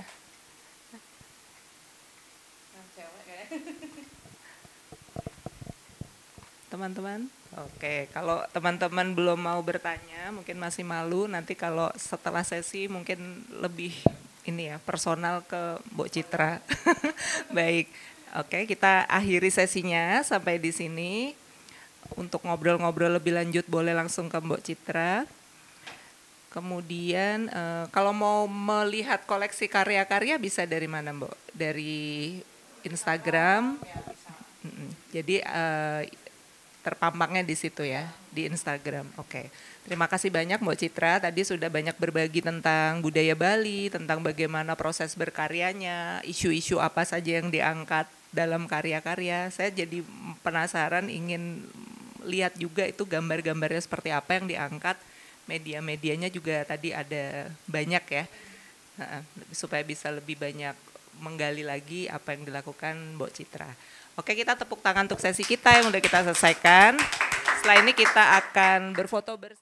Teman-teman? Oke, kalau teman-teman belum mau bertanya, mungkin masih malu, nanti kalau setelah sesi mungkin lebih ini ya, personal ke Mbok Citra. Baik, oke kita akhiri sesinya sampai di sini. Untuk ngobrol-ngobrol lebih lanjut boleh langsung ke Mbok Citra. Kemudian kalau mau melihat koleksi karya-karya bisa dari mana Mbok? Dari Instagram. Jadi terpampangnya di situ ya, di Instagram. Oke. Terima kasih banyak Mbok Citra, tadi sudah banyak berbagi tentang budaya Bali, tentang bagaimana proses berkaryanya, isu-isu apa saja yang diangkat dalam karya-karya. Saya jadi penasaran, ingin lihat juga itu gambar-gambarnya seperti apa yang diangkat, media-medianya juga tadi ada banyak ya, supaya bisa lebih banyak menggali lagi apa yang dilakukan Mbok Citra. Oke, kita tepuk tangan untuk sesi kita yang udah kita selesaikan. Setelah ini kita akan berfoto bersama.